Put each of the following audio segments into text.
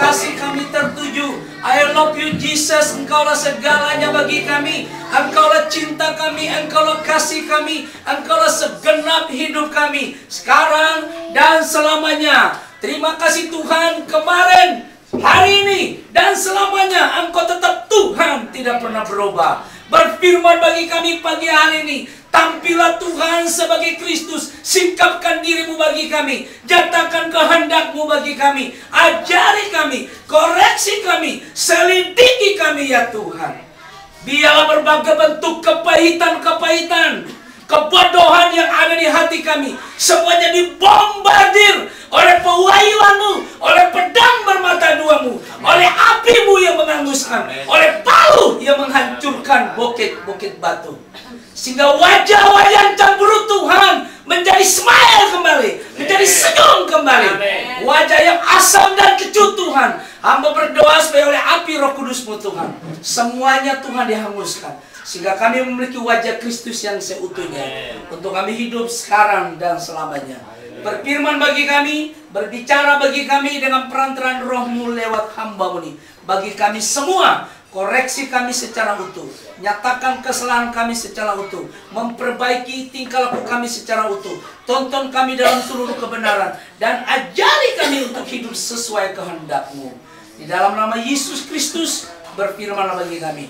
kasih kami tertuju. I love you Jesus, Engkaulah segalanya bagi kami. Engkaulah cinta kami, Engkaulah kasih kami, Engkaulah segenap hidup kami, sekarang dan selamanya. Terima kasih Tuhan, kemarin, hari ini, dan selamanya Engkau tetap Tuhan, tidak pernah berubah. Berfirman bagi kami pagi hari ini, tampillah Tuhan sebagai Kristus, sikapkan dirimu bagi kami, nyatakan kehendak-Mu bagi kami, ajari kami, koreksi kami, selidiki kami ya Tuhan. Biarlah berbagai bentuk kepahitan-kepahitan, kebodohan yang ada di hati kami, semuanya dibombardir oleh pewahyuan-Mu, oleh pedang bermata dua-Mu, oleh api-Mu yang menghanguskan, oleh palu yang menghancurkan bukit-bukit batu. Sehingga wajah-wajah yang cemberut Tuhan menjadi smile kembali, menjadi senyum kembali. Wajah yang asam dan kecut Tuhan, hamba berdoa supaya oleh api Roh Kudus-Mu Tuhan, semuanya Tuhan dihanguskan. Sehingga kami memiliki wajah Kristus yang seutuhnya, untuk kami hidup sekarang dan selamanya. Berfirman bagi kami, berbicara bagi kami dengan perantaraan Roh-Mu lewat hamba-Mu ini. Bagi kami semua, koreksi kami secara utuh, nyatakan kesalahan kami secara utuh, memperbaiki tingkah laku kami secara utuh, tonton kami dalam seluruh kebenaran, dan ajari kami untuk hidup sesuai kehendak-Mu. Di dalam nama Yesus Kristus, berfirman bagi kami.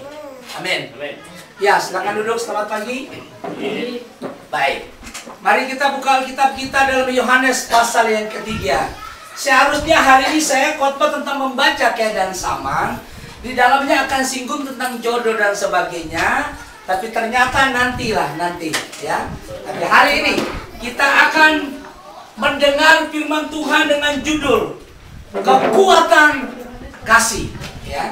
Amin. Ya, silakan duduk. Selamat pagi. Baik, mari kita buka Alkitab kita dalam Yohanes pasal yang ketiga. Seharusnya hari ini saya khotbah tentang membaca keadaan sama. Di dalamnya akan singgung tentang jodoh dan sebagainya. Tapi ternyata nanti ya. Tapi hari ini kita akan mendengar firman Tuhan dengan judul kekuatan kasih. Ya.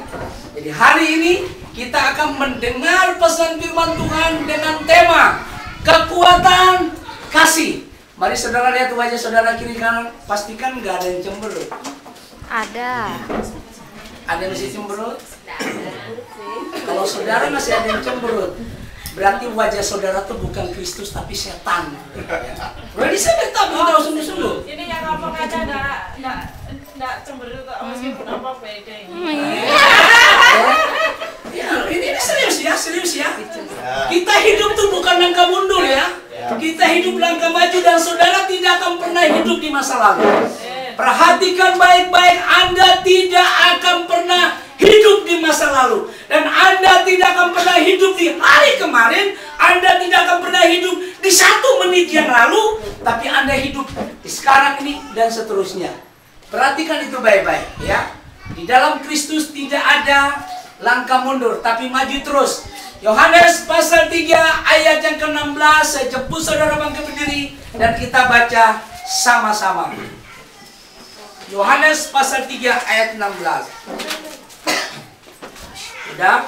Jadi hari ini kita akan mendengar pesan firman Tuhan dengan tema kekuatan kasih. Mari saudara lihat wajah saudara kiri kanan, pastikan nggak ada yang cemberut. Ada. Ada yang masih cemberut? Kalau saudara masih ada yang cemberut, berarti wajah saudara tuh bukan Kristus tapi setan. Berarti saya minta tahu sungguh-sungguh. Ini yang ngomong aja enggak cemberut kok, meskipun apa beda ini. Ya, ini serius ya. Kita hidup tuh bukan langkah mundur ya. Kita hidup langkah maju, dan saudara tidak akan pernah hidup di masa lalu. Perhatikan baik-baik, Anda tidak akan pernah hidup di masa lalu, dan Anda tidak akan pernah hidup di hari kemarin. Anda tidak akan pernah hidup di 1 menit yang lalu, tapi Anda hidup di sekarang ini dan seterusnya. Perhatikan itu baik-baik ya. Di dalam Kristus tidak ada langkah mundur, tapi maju terus. Yohanes pasal 3 ayat yang ke-16. Saya jemput saudara bangkit berdiri dan kita baca sama-sama. Yohanes pasal 3 ayat 16. Sudah?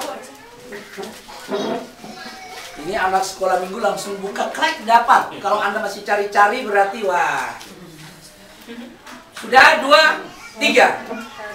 Ini anak sekolah minggu langsung buka klik dapat. Kalau Anda masih cari-cari berarti wah. Sudah? 2, 3.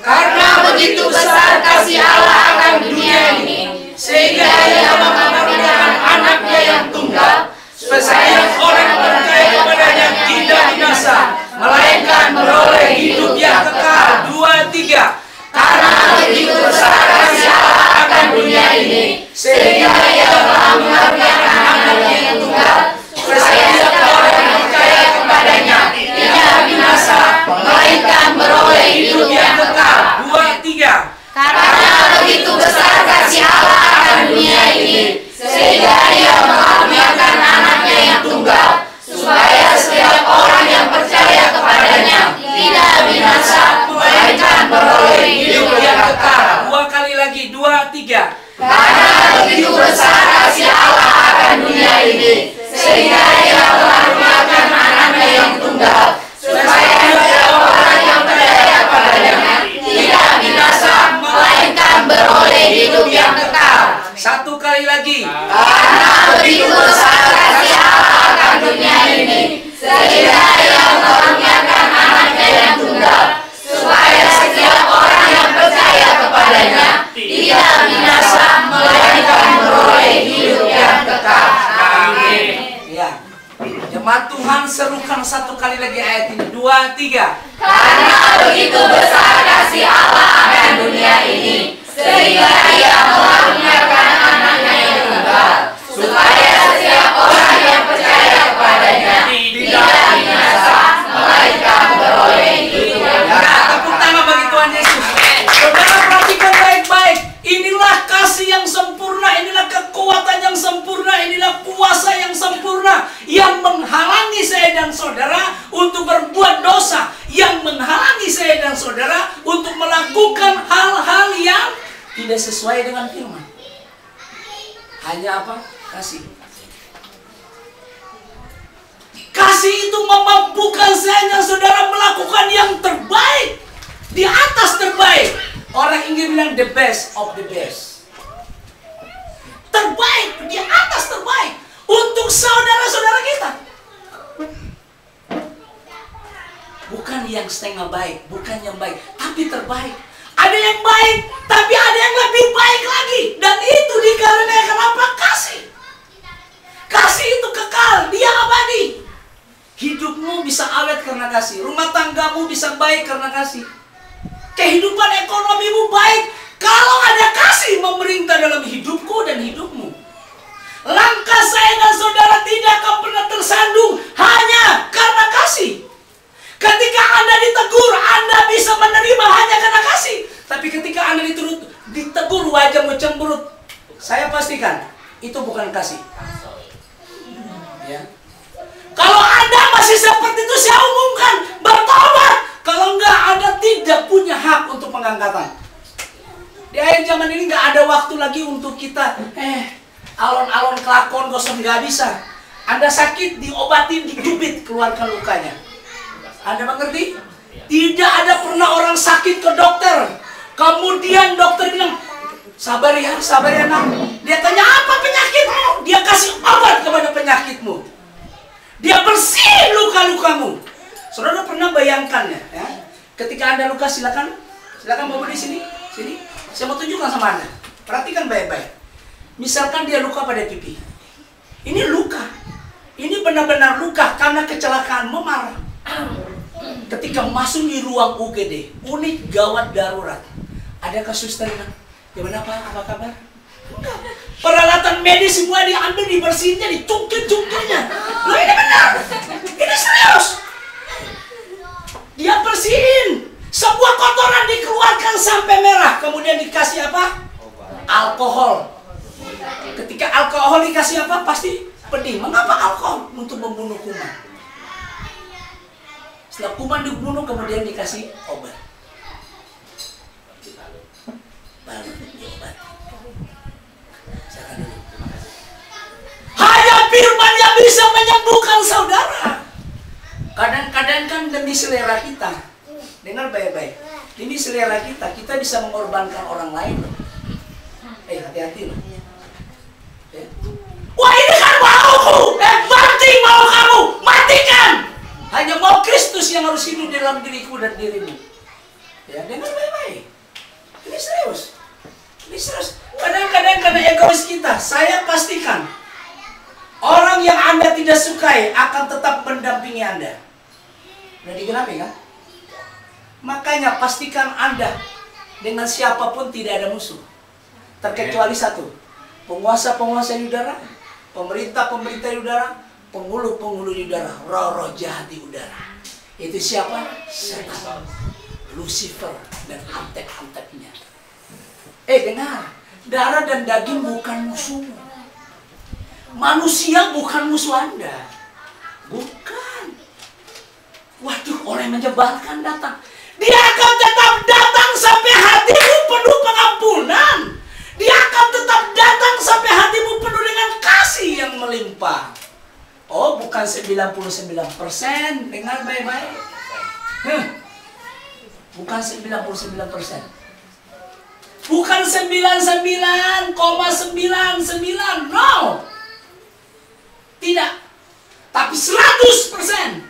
Karena begitu besar kasih Allah akan dunia ini, sehingga Ia mengaruniakan anaknya yang tunggal, supaya orang percaya kepadanya tidak binasa, melainkan beroleh hidup yang kekal. 2, 3. Karena begitu besar kasih Allah akan dunia ini, sehingga Ia telah mengaruniakan anaknya yang tunggal, supaya setiap orang yang percaya kepadanya tidak binasa, melainkan beroleh hidup yang kekal. 2, 3. Karena begitu besar kasih Allah akan dunia ini, sehingga Ia mengaruniakan anaknya yang tunggal, supaya setiap orang yang percaya kepadanya tidak binasa, melainkan beroleh hidup yang kekal. 2 kali lagi. 2, 3. Karena begitu besar kasih Allah akan dunia ini, sehingga Ia mengaruniakan anaknya yang tunggal, supaya setiap orang yang percaya kepadanya tidak binasa, melainkan beroleh hidup yang kekal. 1 kali lagi. Karena begitu besar kasih Allah akan dunia ini, sehingga Ia mengaruniakan anaknya yang tunggal, supaya setiap orang yang percaya kepadanya tidak binasa, melainkan beroleh hidup yang kekal. Amin. Ya. Jemaat Tuhan, serukan 1 kali lagi ayat ini. 2, 3. Karena begitu besar kasih Allah melakukan hal-hal yang tidak sesuai dengan firman. Hanya apa? Kasih. Kasih itu memampukan saya dan saudara melakukan yang terbaik, di atas terbaik. Orang Inggris bilang the best of the best. Terbaik, di atas terbaik untuk saudara-saudara kita. Bukan yang setengah baik, bukan yang baik, tapi terbaik. Ada yang baik, tapi ada yang lebih baik lagi. Dan itu dikarenakan apa? Kasih. Kasih itu kekal, dia abadi. Hidupmu bisa awet karena kasih. Rumah tanggamu bisa baik karena kasih. Kehidupan ekonomimu baik kalau ada kasih memerintah dalam hidupku dan hidupmu. Langkah saya dan saudara tidak akan pernah tersandung hanya karena kasih. Ketika Anda ditegur, Anda bisa menerima hanya karena kasih. Tapi ketika Anda ditegur wajahmu cemberut, saya pastikan itu bukan kasih. Ya. Kalau Anda masih seperti itu, saya umumkan bertobat. Kalau enggak, Anda tidak punya hak untuk pengangkatan. Di akhir zaman ini enggak ada waktu lagi untuk kita alon-alon kelakon gosong, nggak bisa. Anda sakit, diobatin, dicubit, keluarkan lukanya. Anda mengerti? Tidak ada pernah orang sakit ke dokter, kemudian dokter bilang, sabar ya nak. Dia tanya, apa penyakitmu? Dia kasih obat kepada penyakitmu. Dia bersihin luka-lukamu. Saudara pernah bayangkan ya? Ketika Anda luka, silakan bawa di sini. Saya mau tunjukkan sama Anda. Perhatikan baik-baik. Misalkan dia luka pada pipi. Ini luka. Ini benar-benar luka karena kecelakaan memar. Ketika masuk di ruang UGD, unit gawat darurat, adakah suster bilang, gimana Pak, apa kabar? Enggak. Peralatan medis semua diambil, dibersihinnya, dicungkil-cungkilnya. Loh, ini benar. Ini serius. Dia bersihin. Sebuah kotoran dikeluarkan sampai merah, kemudian dikasih apa? Alkohol. Ketika alkohol dikasih apa? Pasti pedih. Mengapa alkohol? Untuk membunuh kuman. Setelah kuman dibunuh, kemudian dikasih obat. Baru diobat. Hanya firman yang bisa menyembuhkan saudara. Kadang-kadang kan demi selera kita. Dengar baik-baik. Demi selera kita bisa mengorbankan orang lain. Hati-hati loh. Ya. Wah, ini kan mauku. Berarti mau kamu matikan. Hanya mau Kristus yang harus hidup dalam diriku dan dirimu. Ya, dengar baik-baik. Ini serius. Ini serius. Kadang-kadang karena egois kita, saya pastikan orang yang Anda tidak sukai akan tetap mendampingi Anda. Udah digenapi kan? Makanya pastikan Anda dengan siapapun tidak ada musuh. Terkecuali satu, penguasa-penguasa di udara, pemerintah-pemerintah di udara, penghulu-penghulu di udara, roh-roh jahat di udara. Itu siapa? Setan, Lucifer, dan antek-anteknya. Dengar, darah dan daging bukan musuhmu. Manusia bukan musuh Anda. Bukan. Waduh, orang yang menyebalkan datang. Dia akan tetap datang sampai hatimu penuh pengampunan. Dia akan tetap datang sampai hatimu penuh dengan kasih yang melimpah. Oh, bukan 99%. Dengar baik-baik. Bukan 99%. Bukan 99,99. No. Tidak. Tapi 100%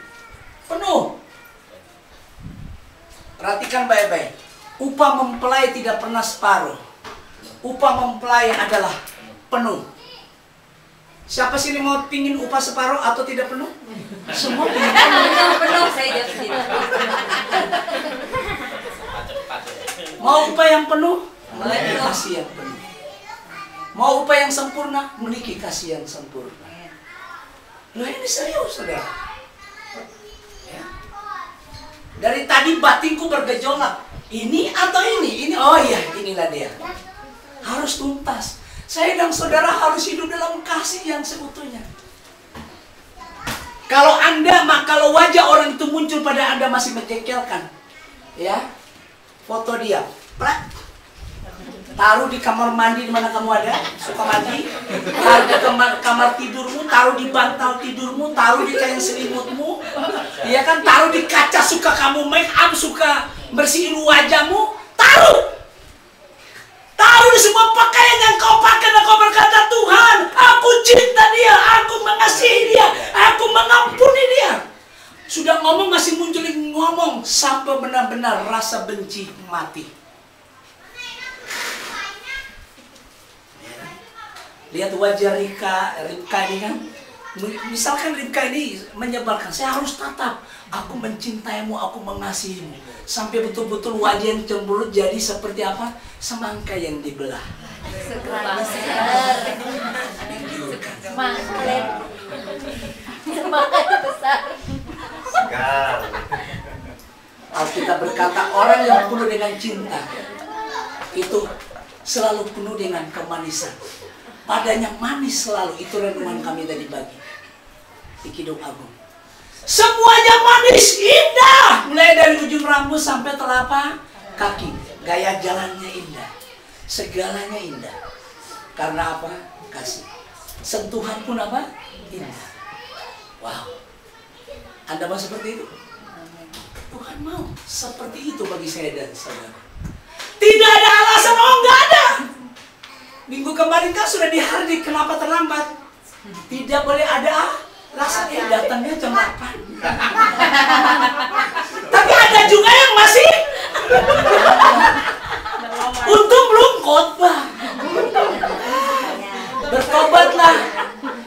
penuh. Perhatikan baik-baik. Upah mempelai tidak pernah separuh. Upah mempelai adalah penuh. Siapa sih yang mau pingin upah separuh atau tidak penuh? Semua Penuh saya jatuh situ. mau upah yang penuh? Memiliki kasih yang penuh. Mau upah yang sempurna? Memiliki kasih yang sempurna. Loh, ini serius, saudara. Ya. Dari tadi batinku bergejolak. Ini atau ini? Ini, oh iya, inilah dia. Harus tuntas. Saya dan saudara harus hidup dalam kasih yang seutuhnya. Kalau wajah orang itu muncul pada Anda masih menjengkelkan, ya, foto dia, plak. Taruh di kamar mandi di mana kamu ada, suka mandi. Taruh di kamar tidurmu, taruh di bantal tidurmu, taruh di kain selimutmu. Ya kan, taruh di kaca suka kamu make up, suka bersihin wajahmu, taruh. Taruh di semua pakaian yang kau pakai dan kau berkata, Tuhan, aku cinta dia, aku mengasihi dia, aku mengampuni dia. Sudah ngomong masih munculin ngomong sampai benar-benar rasa benci mati. Lihat wajah Ribka ini kan. Misalkan Ribka ini menyebarkan, saya harus tatap. Aku mencintaimu, aku mengasihimu. Sampai betul-betul wajah yang cemberut jadi seperti apa? Semangka yang dibelah. Semangka besar. Alkitab berkata orang yang penuh dengan cinta itu selalu penuh dengan kemanisan. Padanya manis selalu. Itu renungan kami tadi pagi di Kidung Agung. Semuanya manis, indah. Mulai dari ujung rambut sampai telapak kaki. Gaya jalannya indah. Segalanya indah. Karena apa? Kasih. Sentuhan pun apa? Indah. Wow. Anda mau seperti itu? Tuhan mau seperti itu bagi saya dan saudara. Tidak ada alasan, oh enggak ada. Minggu kemarin kan sudah dihardik, kenapa terlambat? Tidak boleh ada alasan, datangnya jam 8. Tapi ada juga yang masih untung belum khotbah. Bertobatlah.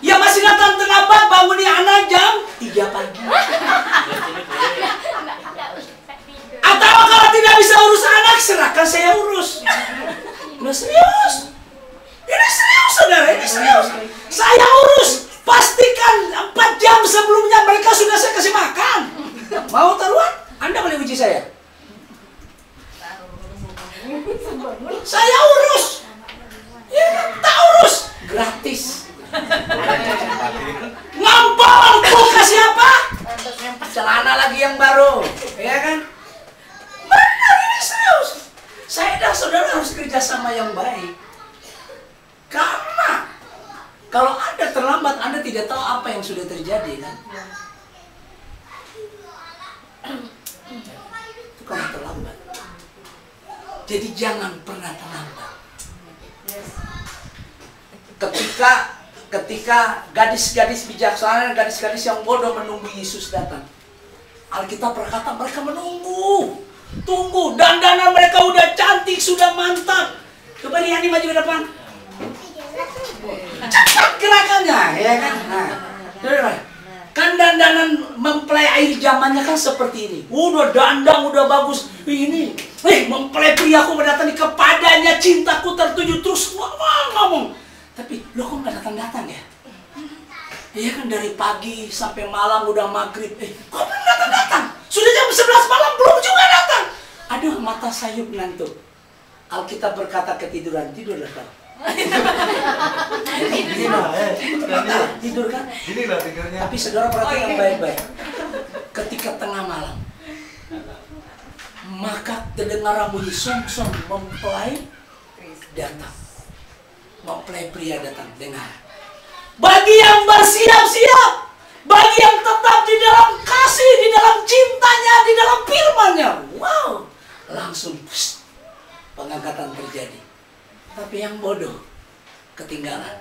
Ya masih datang terlambat, bangunin anak jam 3 pagi. Atau kalau tidak bisa urus anak, serahkan saya urus. Nah serius. Ini serius saudara, ini serius. Saya urus. Pastikan 4 jam sebelumnya mereka sudah saya kasih makan. Mau taruhan? Anda boleh uji saya. Saya urus. Ya, tak urus. Gratis. Ngampol kulkas siapa? Celana lagi yang baru. Ya kan? Benar, ini serius. Saya dan saudara harus kerjasama yang baik. Karena kalau Anda terlambat, Anda tidak tahu apa yang sudah terjadi kan? Itu kamu terlambat. Jadi jangan pernah terlambat. Ketika gadis-gadis bijaksana, gadis-gadis yang bodoh menunggu Yesus datang, Alkitab berkata mereka menunggu, tunggu, dandanan mereka udah cantik, sudah mantap. Coba Yani maju ke depan. Cepat gerakannya, ya kan? Nah, kan dandanan mempelai akhir zamannya kan seperti ini. Udah dandang, udah bagus. Ini, mempelai priaku mendatangi kepadanya, cintaku tertuju terus ngomong. Tapi lo kok nggak datang-datang ya? Iya kan dari pagi sampai malam udah maghrib. Kok belum datang-datang? Sudah jam 11 malam belum juga datang. Aduh mata sayup ngantuk. Alkitab berkata ketiduran, tidurlah kau. Tidur kan? Tapi saudara perhatikan yang baik-baik. Ketika tengah malam, maka terdengar bunyi song-song mempelai datang. Mempelai pria datang, dengar. Bagi yang bersiap-siap, bagi yang tetap di dalam kasih, di dalam cintanya, di dalam firman-Nya. Wow, langsung pengangkatan terjadi. Tapi yang bodoh ketinggalan.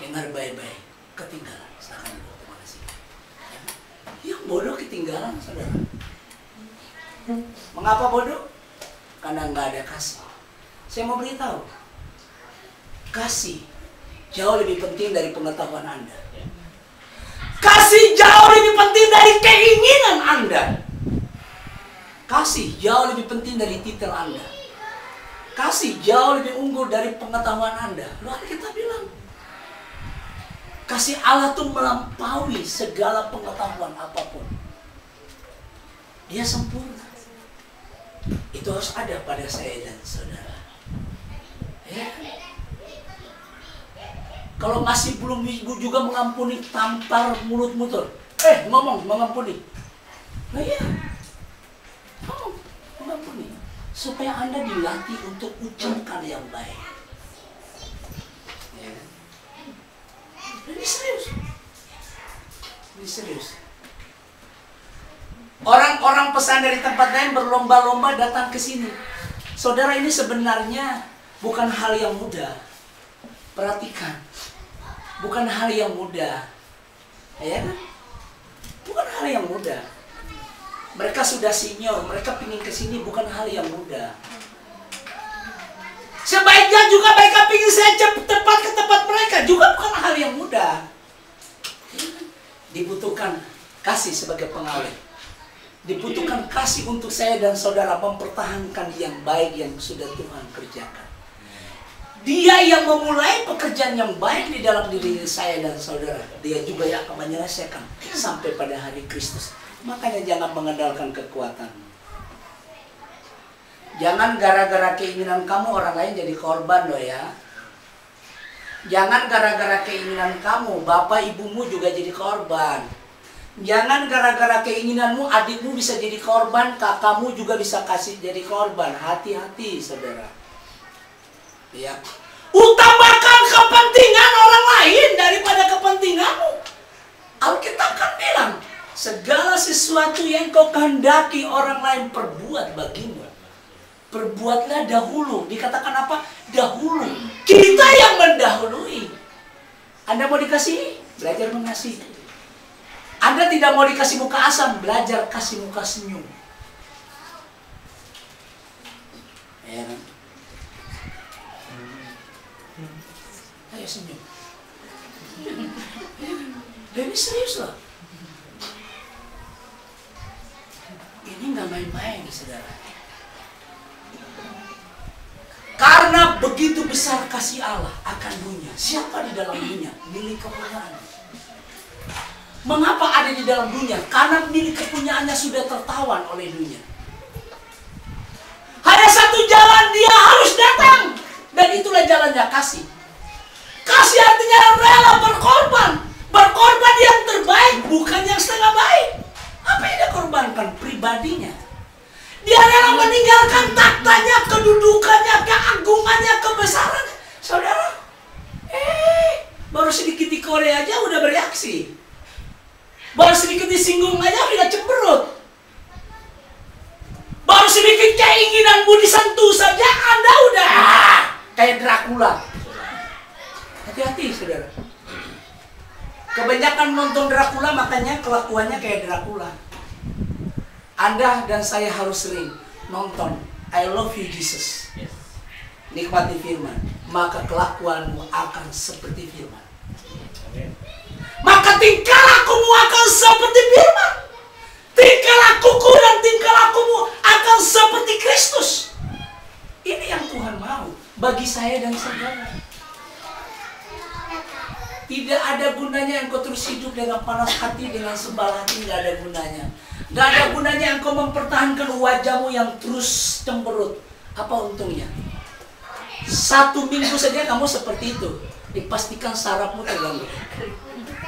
Dengar baik-baik, ketinggalan. Silakan dulu, terima kasih. Yang bodoh ketinggalan, saudara. Mengapa bodoh? Karena nggak ada kasih. Saya mau beritahu, kasih jauh lebih penting dari pengetahuan Anda. Kasih jauh lebih penting dari keinginan Anda. Kasih jauh lebih penting dari titel Anda. Kasih jauh lebih unggul dari pengetahuan Anda. Lalu kita bilang, kasih Allah itu melampaui segala pengetahuan apapun. Dia sempurna. Itu harus ada pada saya dan saudara. Ya. Kalau masih belum juga mengampuni, tampar mulut-mulut. Ngomong mengampuni. Nah iya. Ngomong. supaya Anda dilatih untuk ucapkan yang baik. Ya. Ini serius. Ini serius. Orang-orang pesan dari tempat lain berlomba-lomba datang ke sini. Saudara, ini sebenarnya bukan hal yang mudah. Perhatikan. Bukan hal yang mudah. Ya kan? Bukan hal yang mudah. Mereka sudah senior, mereka pingin ke sini, bukan hal yang mudah. Sebaiknya juga mereka pingin saya cepat ke tempat mereka, juga bukan hal yang mudah. Dibutuhkan kasih sebagai pengawet. Dibutuhkan kasih untuk saya dan saudara mempertahankan yang baik yang sudah Tuhan kerjakan. Dia yang memulai pekerjaan yang baik di dalam diri saya dan saudara, dia juga yang akan menyelesaikan sampai pada hari Kristus. Makanya jangan mengandalkan kekuatan. Jangan gara-gara keinginan kamu orang lain jadi korban loh ya. Jangan gara-gara keinginan kamu bapak ibumu juga jadi korban. Jangan gara-gara keinginanmu adikmu bisa jadi korban, kakakmu juga bisa kasih jadi korban. Hati-hati saudara. Ya. Utamakan kepentingan orang lain daripada kepentinganmu. Alkitab kan bilang, segala sesuatu yang kau kehendaki orang lain perbuat bagimu, perbuatlah dahulu. Dikatakan apa? Dahulu. Kita yang mendahului. Anda mau dikasih? Belajar mengasihi. Anda tidak mau dikasih muka asam, belajar kasih muka senyum. Ya. Ayo senyum. Ini serius loh. Ini nggak main-main, saudara. Karena begitu besar kasih Allah akan dunia. Siapa di dalam dunia? Milik kepunyaan. Mengapa ada di dalam dunia? Karena milik kepunyaannya sudah tertawan oleh dunia. Hanya satu jalan dia harus datang. Dan itulah jalannya kasih. Kasih artinya rela berkorban. Berkorban yang terbaik, bukan yang setengah baik. Apa yang dia korbankan? Pribadinya. Dia rela meninggalkan taktanya, kedudukannya, keagungannya, kebesarannya. Saudara, baru sedikit di Korea aja udah bereaksi. Baru sedikit disinggung aja udah cemberut. Baru sedikit keinginanmu disentuh saja Anda udah kayak Dracula. Hati-hati saudara. Kebanyakan nonton Dracula makanya kelakuannya kayak Dracula. Anda dan saya harus sering nonton I Love You Jesus. Nikmati firman, maka kelakuanmu akan seperti firman. Maka tingkah lakumu akan seperti firman. Tingkah lakuku dan tingkah lakumu akan seperti Kristus. Ini yang Tuhan mau bagi saya dan saudara. Tidak ada gunanya engkau terus hidup dengan panas hati, dengan sebal hati, tidak ada gunanya. Tidak ada gunanya engkau mempertahankan wajahmu yang terus cemberut. Apa untungnya? 1 minggu saja kamu seperti itu, dipastikan sarafmu terganggu.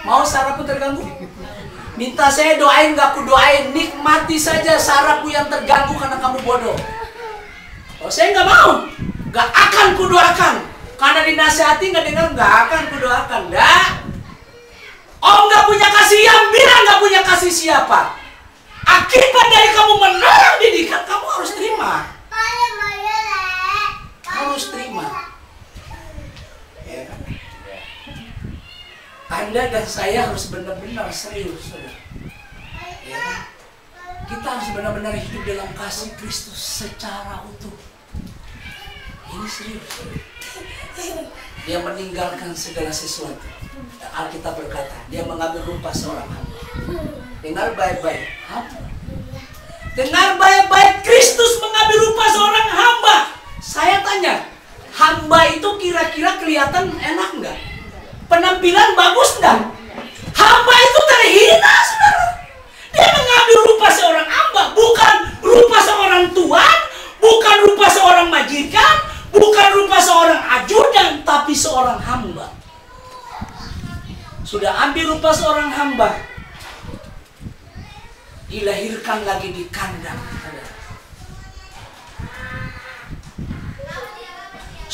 Mau sarafmu terganggu? Minta saya doain, gak aku doain. Nikmati saja sarafmu yang terganggu karena kamu bodoh. Kalau saya gak mau, gak akan kudoakan. Karena dinasihati gak dengar, gak akan kudoakan. Gak. Om gak punya kasih, yang bilang gak punya kasih siapa? Akibat dari kamu menolak didikan, kamu harus terima. Harus terima. Ya. Anda dan saya harus benar-benar serius, saudara. Ya. Kita harus benar-benar hidup dalam kasih Kristus secara utuh. Ini serius. Dia meninggalkan segala sesuatu. Alkitab berkata, dia mengambil rupa seorang hamba. Dengar baik-baik, hamba. Dengar baik-baik, Kristus mengambil rupa seorang hamba. Saya tanya, hamba itu kira-kira kelihatan enak nggak? Penampilan bagus nggak? Hamba itu terhina, saudara. Dia mengambil rupa seorang hamba, bukan rupa seorang tuan, bukan rupa seorang majikan, bukan rupa seorang ajudan, tapi seorang hamba. Sudah ambil rupa seorang hamba, dilahirkan lagi di kandang.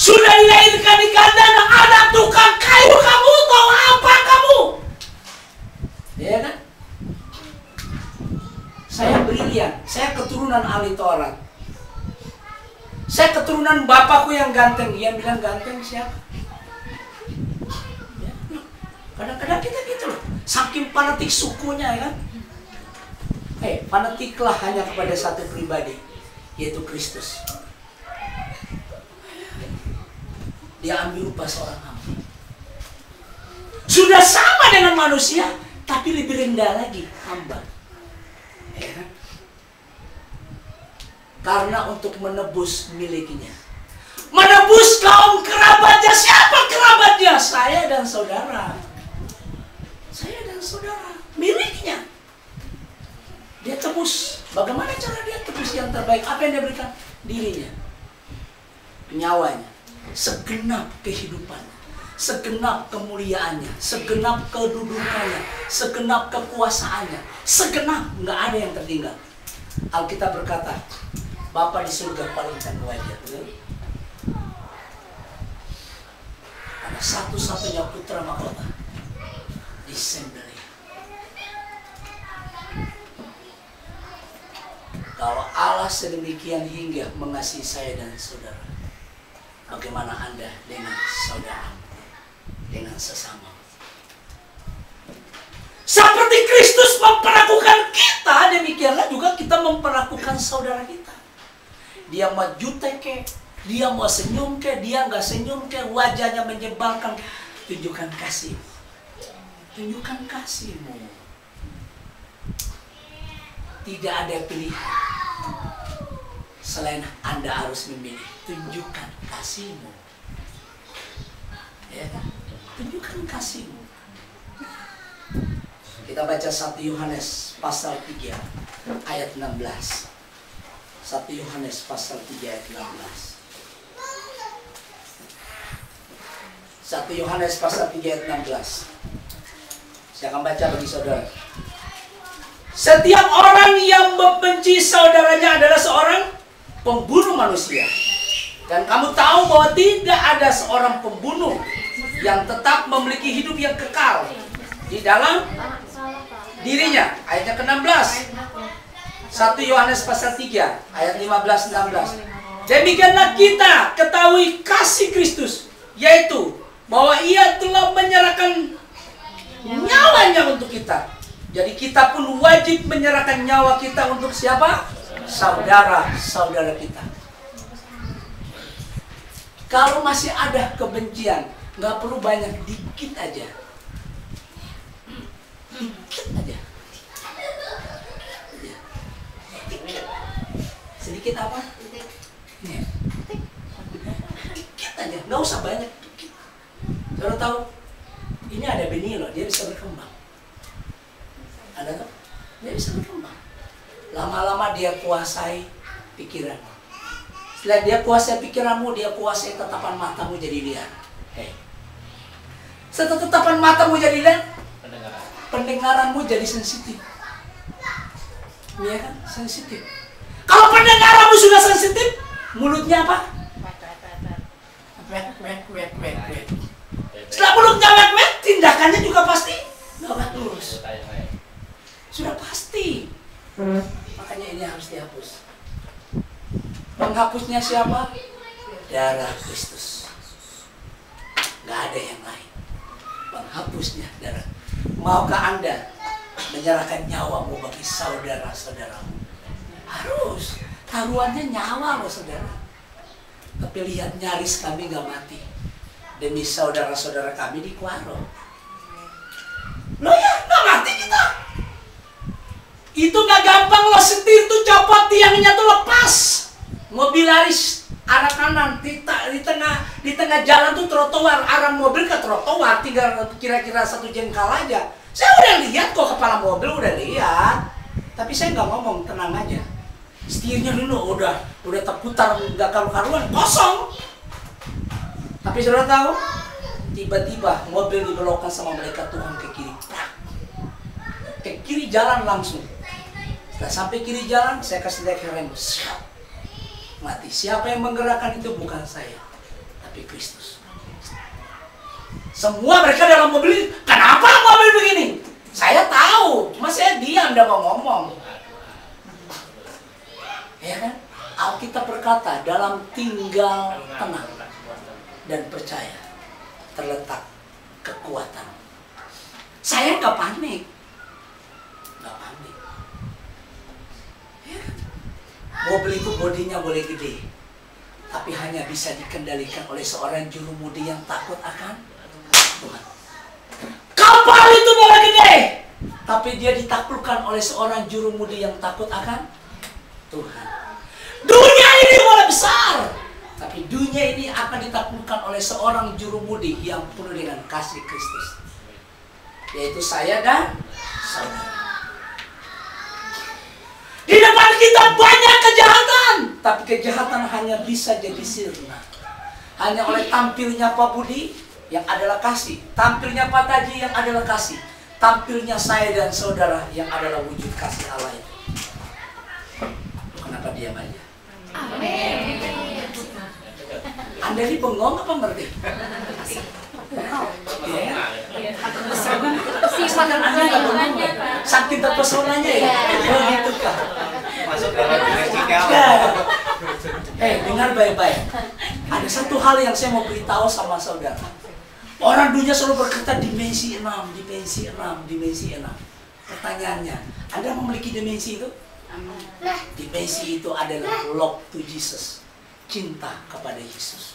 Sudah dilahirkan di kandang anak tukang kayu, kamu tahu apa kamu? Ya kan? Saya brilian, saya keturunan ahli Taurat. Saya keturunan bapakku yang ganteng. Dia bilang ganteng siapa? Ya. Kadang-kadang kita gitu loh. Saking fanatik sukunya ya kan. Fanatiklah hanya kepada satu pribadi, yaitu Kristus. Dia ambil rupa seorang hamba. Sudah sama dengan manusia, tapi lebih rendah lagi hamba. Ya. Karena untuk menebus miliknya, menebus kaum kerabatnya. Siapa kerabatnya? Saya dan saudara. Saya dan saudara, miliknya. Dia tebus. Bagaimana cara dia tebus yang terbaik? Apa yang dia berikan? Dirinya, nyawanya, segenap kehidupannya, segenap kemuliaannya, segenap kedudukannya, segenap kekuasaannya, segenap, nggak ada yang tertinggal. Alkitab berkata, Bapa di surga palingkan wajah. Ada satu-satunya putra mahkota disembelih. Kalau Allah sedemikian hingga mengasihi saya dan saudara, bagaimana Anda dengan saudara, dengan sesama? Seperti Kristus memperlakukan kita, demikianlah juga kita memperlakukan saudara kita. Dia mau jutek ke, dia mau senyum ke, dia nggak senyum ke, wajahnya menyebalkan, tunjukkan kasih. Tunjukkan kasihmu. Tidak ada pilihan selain Anda harus memilih. Tunjukkan kasihmu. Ya, tunjukkan kasihmu. Kita baca 1 Yohanes pasal 3 ayat 16. 1 Yohanes pasal 3 ayat 16. 1 Yohanes pasal 3 ayat 16. Saya akan baca bagi saudara. Setiap orang yang membenci saudaranya adalah seorang pembunuh manusia. Dan kamu tahu bahwa tidak ada seorang pembunuh yang tetap memiliki hidup yang kekal di dalam dirinya. Ayatnya ke-16. 1 Yohanes pasal 3 ayat 15-16. Demikianlah kita ketahui kasih Kristus, yaitu bahwa Ia telah menyerahkan nyawanya untuk kita. Jadi kita pun wajib menyerahkan nyawa kita untuk siapa? Saudara-saudara kita. Kalau masih ada kebencian, nggak perlu banyak, dikit aja. Dikit aja. Sedikit apa? Dikit aja, nggak usah banyak. Dikit. Saudara tahu, ini ada benih loh, dia bisa berkembang. Ada tuh? Dia bisa berkembang. Lama-lama dia kuasai pikiranmu. Setelah dia kuasai pikiranmu, dia kuasai tatapan matamu jadi lihat. Setelah tatapan matamu jadi lihat, pendengaranmu jadi sensitif. Iya kan? Sensitif. Kalau pendengaranmu sudah sensitif, mulutnya apa? Wek. Setelah mulutnya wek, tindakannya juga pasti nggak lurus. Sudah pasti. Makanya ini harus dihapus. Penghapusnya siapa? Darah Kristus. Nggak ada yang lain. Penghapusnya darah. Maukah Anda menyerahkan nyawamu bagi saudara-saudaramu? Harus. Taruhannya nyawa loh saudara. Tapi lihat, nyaris kami nggak mati demi saudara-saudara kami di Kuaro. Loh ya, nggak mati kita. Itu nggak gampang loh, setir tuh copot tiangnya tuh lepas. Mobil laris arah kanan di tengah jalan tuh trotoar, arah mobil ke trotoar tinggal kira-kira 1 jengkal aja. Saya udah lihat kok, kepala mobil udah lihat. Tapi saya nggak ngomong, tenang aja. Setirnya dulu udah terputar, nggak karu-karuan, kosong. Tapi saudara tahu, tiba-tiba mobil dibelokkan sama malaikat Tuhan ke kiri. Ke kiri jalan langsung. Setelah sampai kiri jalan, saya kasih lihat rem. Mati. Siapa yang menggerakkan itu? Bukan saya, tapi tapi Kristus. Semua mereka dalam mobil, kenapa mobil begini? Saya tahu, cuma saya diam, tidak mau ngomong. Ya kan? Alkitab berkata, dalam tinggal tenang dan percaya terletak kekuatan. Saya nggak panik. Nggak panik. Ya kan? Mobil itu bodinya boleh gede, tapi hanya bisa dikendalikan oleh seorang jurumudi yang takut akan Tuhan. Kapal itu boleh gede, tapi dia ditaklukkan oleh seorang jurumudi yang takut akan Tuhan. Dunia ini boleh besar, tapi dunia ini akan ditaklukkan oleh seorang jurumudi yang penuh dengan kasih Kristus, yaitu saya dan saudara. Di depan kita banyak kejahatan, tapi kejahatan hanya bisa jadi sirna hanya oleh tampilnya Pak Budi yang adalah kasih, tampilnya Pak Taji yang adalah kasih, tampilnya saya dan saudara yang adalah wujud kasih Allah itu. Kenapa diam aja? Amin. Anda ini bengong apa ngerti? Saking terpesonanya ya. Begitu kah? Masuk dalam dimensi kau. Dengar baik-baik. Ada satu hal yang saya mau beritahu sama saudara. Orang dunia selalu berkata dimensi 6, dimensi 6, dimensi 6. Pertanyaannya, Anda memiliki dimensi itu? Nah, dimensi itu adalah love to Jesus, cinta kepada Yesus.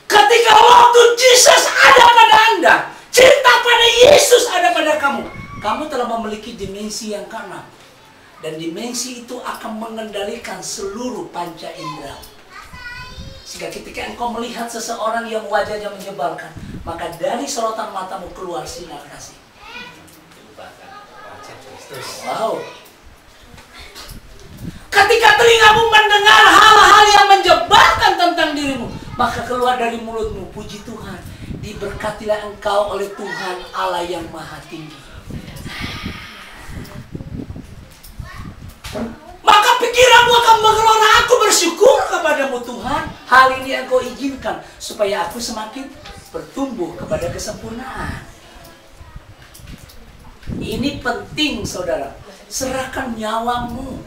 Ketika love to Jesus ada pada Anda, cinta pada Yesus ada pada kamu, kamu telah memiliki dimensi yang ke-6. Dan dimensi itu akan mengendalikan seluruh panca indera. Sehingga ketika engkau melihat seseorang yang wajahnya menyebalkan, maka dari sorotan matamu keluar sinar kasih. Wow. Ketika telingamu mendengar hal-hal yang menjebalkan tentang dirimu, maka keluar dari mulutmu, puji Tuhan, diberkatilah engkau oleh Tuhan Allah yang Maha Tinggi. Maka pikiranmu akan mengelola, aku bersyukur kepadamu Tuhan, hal ini engkau izinkan supaya aku semakin bertumbuh kepada kesempurnaan. Ini penting saudara. Serahkan nyawamu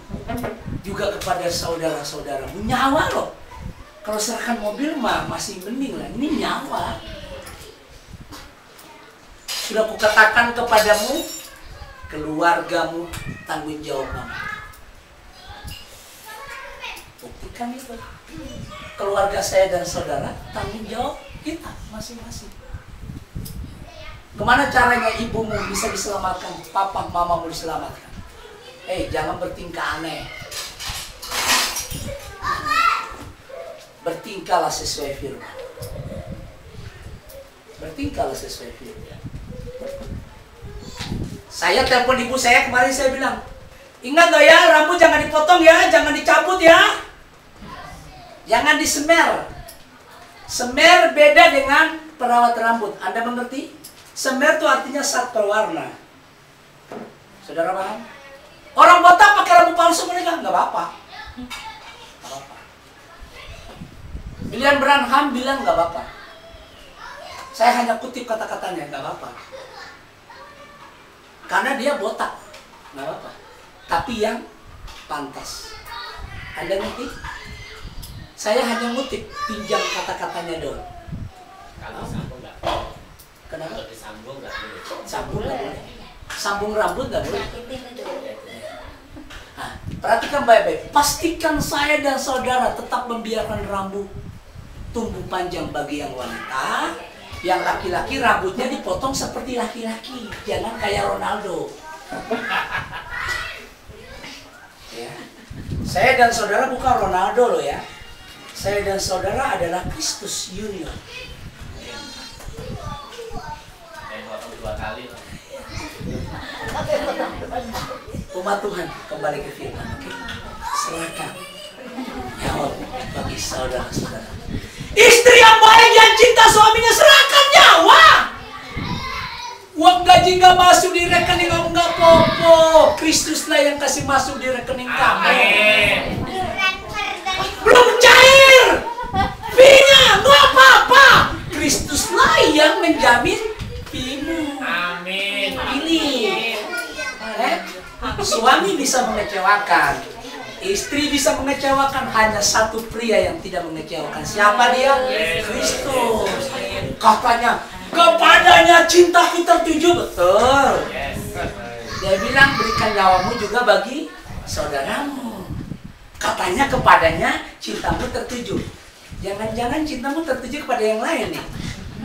juga kepada saudara-saudaramu. Nyawa loh. Kalau serahkan mobil mah masih mending lah. Ini nyawa. Sudah kukatakan kepadamu, keluargamu tanggung jawab kamu. Buktikan itu. Keluarga saya dan saudara tanggung jawab kita masing-masing. Kemana caranya ibumu bisa diselamatkan, papa, mamamu diselamatkan? Jangan bertingkah aneh. Bertingkahlah sesuai firman. Bertingkahlah sesuai firman. Saya telepon ibu saya kemarin, saya bilang, ingat loh ya, rambut jangan dipotong ya, jangan dicabut ya, jangan disemer. Semer beda dengan perawat rambut. Anda mengerti? Semer itu artinya sat berwarna. Saudara paham? Orang botak pakai rambut palsu mereka nggak apa-apa. Nggak apa-apa. William Branham bilang nggak apa-apa. Saya hanya kutip kata-katanya, nggak apa-apa. Karena dia botak, nggak apa-apa. Tapi yang pantas. Anda ngerti? Saya hanya ngutip, pinjam kata-katanya doang. Kalau sambung nggak? Kenapa? Kalau disambung nggak boleh. Sambung nggak boleh. Sambung rambut nggak boleh. Nah, perhatikan baik-baik. Pastikan saya dan saudara tetap membiarkan rambut tumbuh panjang bagi yang wanita. Yang laki-laki rambutnya dipotong seperti laki-laki. Jangan kayak Ronaldo. Ya. Saya dan saudara bukan Ronaldo loh ya. Saya dan saudara adalah Kristus Junior. Kayak potong 2 kali loh. Umat Tuhan kembali ke firman. Serahkan nyawa bagi saudara-saudara. Istri yang baik yang cinta suaminya, serahkan nyawa. Uang gaji nggak masuk di rekening kamu nggak apa-apa. Kristuslah yang kasih masuk di rekening kamu. Belum cair. Fee-nya nggak apa-apa. Suami bisa mengecewakan, istri bisa mengecewakan, hanya satu pria yang tidak mengecewakan. Siapa dia? Kristus. Katanya, kepadanya cintaku tertuju. Betul. Dia bilang, berikan nyawamu juga bagi saudaramu. Katanya kepadanya cintamu tertuju. Jangan-jangan cintamu tertuju kepada yang lain nih.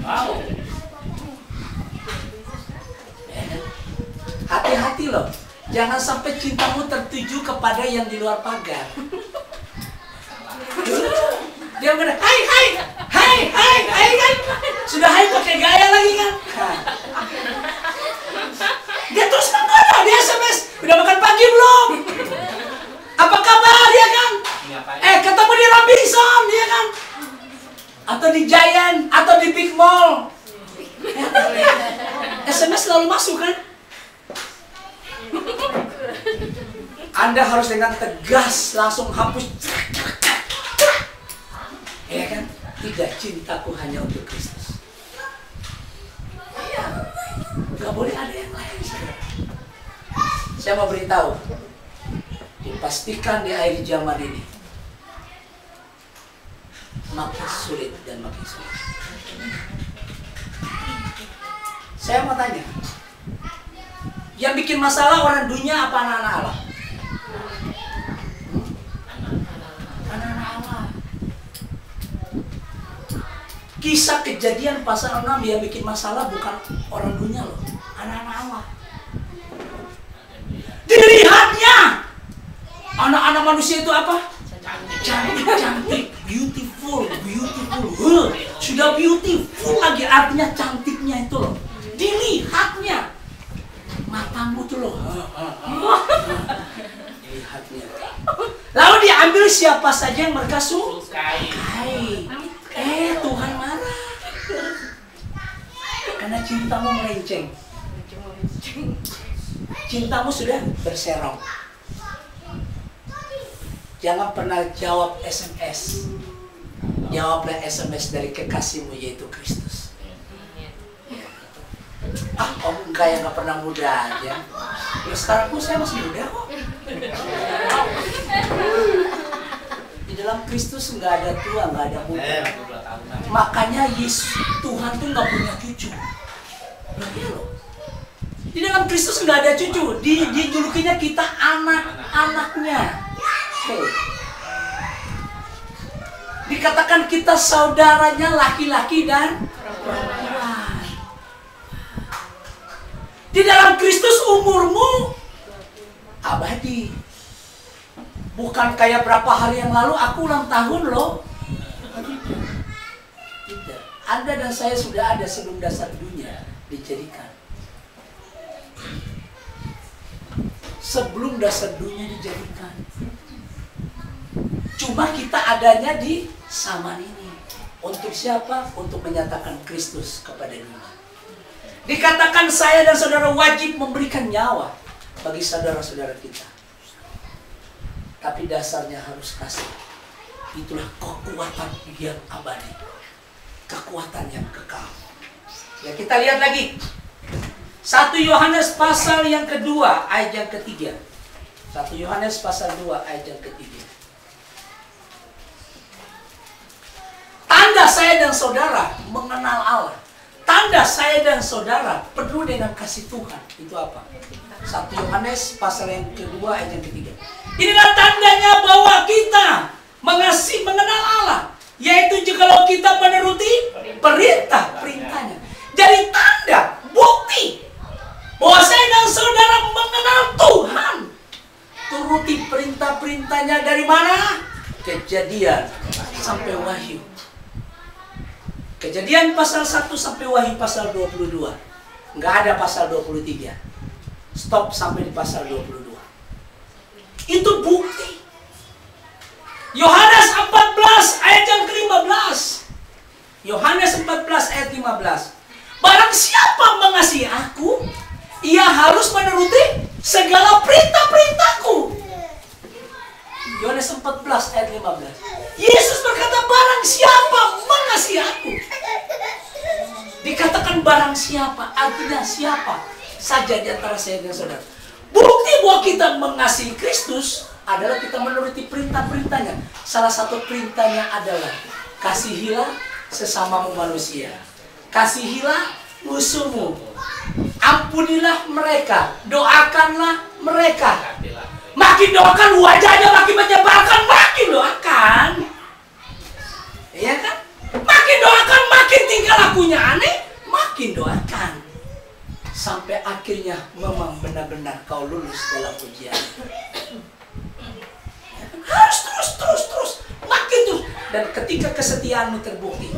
Wow. Hati-hati loh. Jangan sampai cintamu tertuju kepada yang di luar pagar. Dia bilang, hai kan? Sudah hai pakai gaya lagi kan? Dia terus menggoda di SMS. Udah makan pagi belum? Apa kabar dia kan? Ketemu di Robinson dia kan? Atau di Giant, atau di Big Mall. SMS selalu masuk kan? Anda harus dengan tegas langsung hapus. Ya kan? Tidak, cintaku hanya untuk Kristus. Iya. Gak boleh ada yang lain. Saya mau beritahu, dipastikan di akhir zaman ini makin sulit dan makin sulit. Saya mau tanya, yang bikin masalah orang dunia apa anak-anak Allah? Anak-anak Allah. Kisah Kejadian pasal 6 yang bikin masalah bukan orang dunia loh, anak-anak Allah. Dilihatnya anak-anak manusia itu apa? Cantik, beautiful. Sudah beautiful lagi, artinya cantiknya itu loh. Dilihatnya, matamu tuh loh. Dilihatnya. Lalu diambil siapa saja yang mereka sukai. Tuhan marah karena cintamu melenceng. Cintamu sudah berserong. Jangan pernah jawab SMS. Jawablah SMS dari kekasihmu, yaitu Kristus. Om enggak, yang gak pernah muda aja. Ya sekarang pun saya masih muda kok. Di dalam Kristus nggak ada tua, nggak ada muda. Makanya Yesus Tuhan tuh nggak punya cucu. Di dalam Kristus nggak ada cucu. Dijulukinya kita anak-anaknya. Dikatakan kita saudaranya laki-laki dan perempuan. Di dalam Kristus umurmu abadi. Bukan kayak berapa hari yang lalu aku ulang tahun loh. Tidak. Anda dan saya sudah ada sebelum dasar dunia dijadikan. Sebelum dasar dunia dijadikan. Cuma kita adanya di zaman ini. Untuk siapa? Untuk menyatakan Kristus kepada dunia. Dikatakan saya dan saudara wajib memberikan nyawa bagi saudara-saudara kita. Tapi dasarnya harus kasih. Itulah kekuatan yang abadi. Kekuatan yang kekal. Ya, kita lihat lagi. 1 Yohanes pasal yang kedua ayat yang ketiga. 1 Yohanes pasal 2 ayat yang ketiga. Tanda saya dan saudara mengenal Allah. Tanda saya dan saudara penuh dengan kasih Tuhan. Itu apa? 1 Yohanes pasal yang kedua ayat yang ketiga. Inilah tandanya bahwa kita mengenal Allah, yaitu jikalau kita menuruti perintah-perintahnya. Jadi tanda, bukti bahwa saya dan saudara mengenal Tuhan. Turuti perintah-perintahnya dari mana? Kejadian sampai Wahyu. Kejadian pasal 1 sampai Wahyu pasal 22. Nggak ada pasal 23. Stop sampai di pasal 22. Itu bukti. Yohanes 14 ayat yang ke-15. Yohanes 14 ayat 15. Barang siapa mengasihi aku, ia harus menuruti segala perintah-perintahku. Yohanes 14 ayat 15. Yesus berkata, barang siapa mengasihi aku. Dikatakan barang siapa, artinya siapa saja di antara saya dan saudara. Bukti bahwa kita mengasihi Kristus adalah kita menuruti perintah-perintahnya. Salah satu perintahnya adalah kasihilah sesamamu manusia. Kasihilah musuhmu. Ampunilah mereka. Doakanlah mereka. Makin doakan wajahnya makin menyebalkan, makin doakan. Iya kan? Makin doakan makin tingkah lakunya aneh, makin doakan. Sampai akhirnya memang benar-benar kau lulus dalam ujian. Harus terus, makin terus. Dan ketika kesetiaanmu terbukti,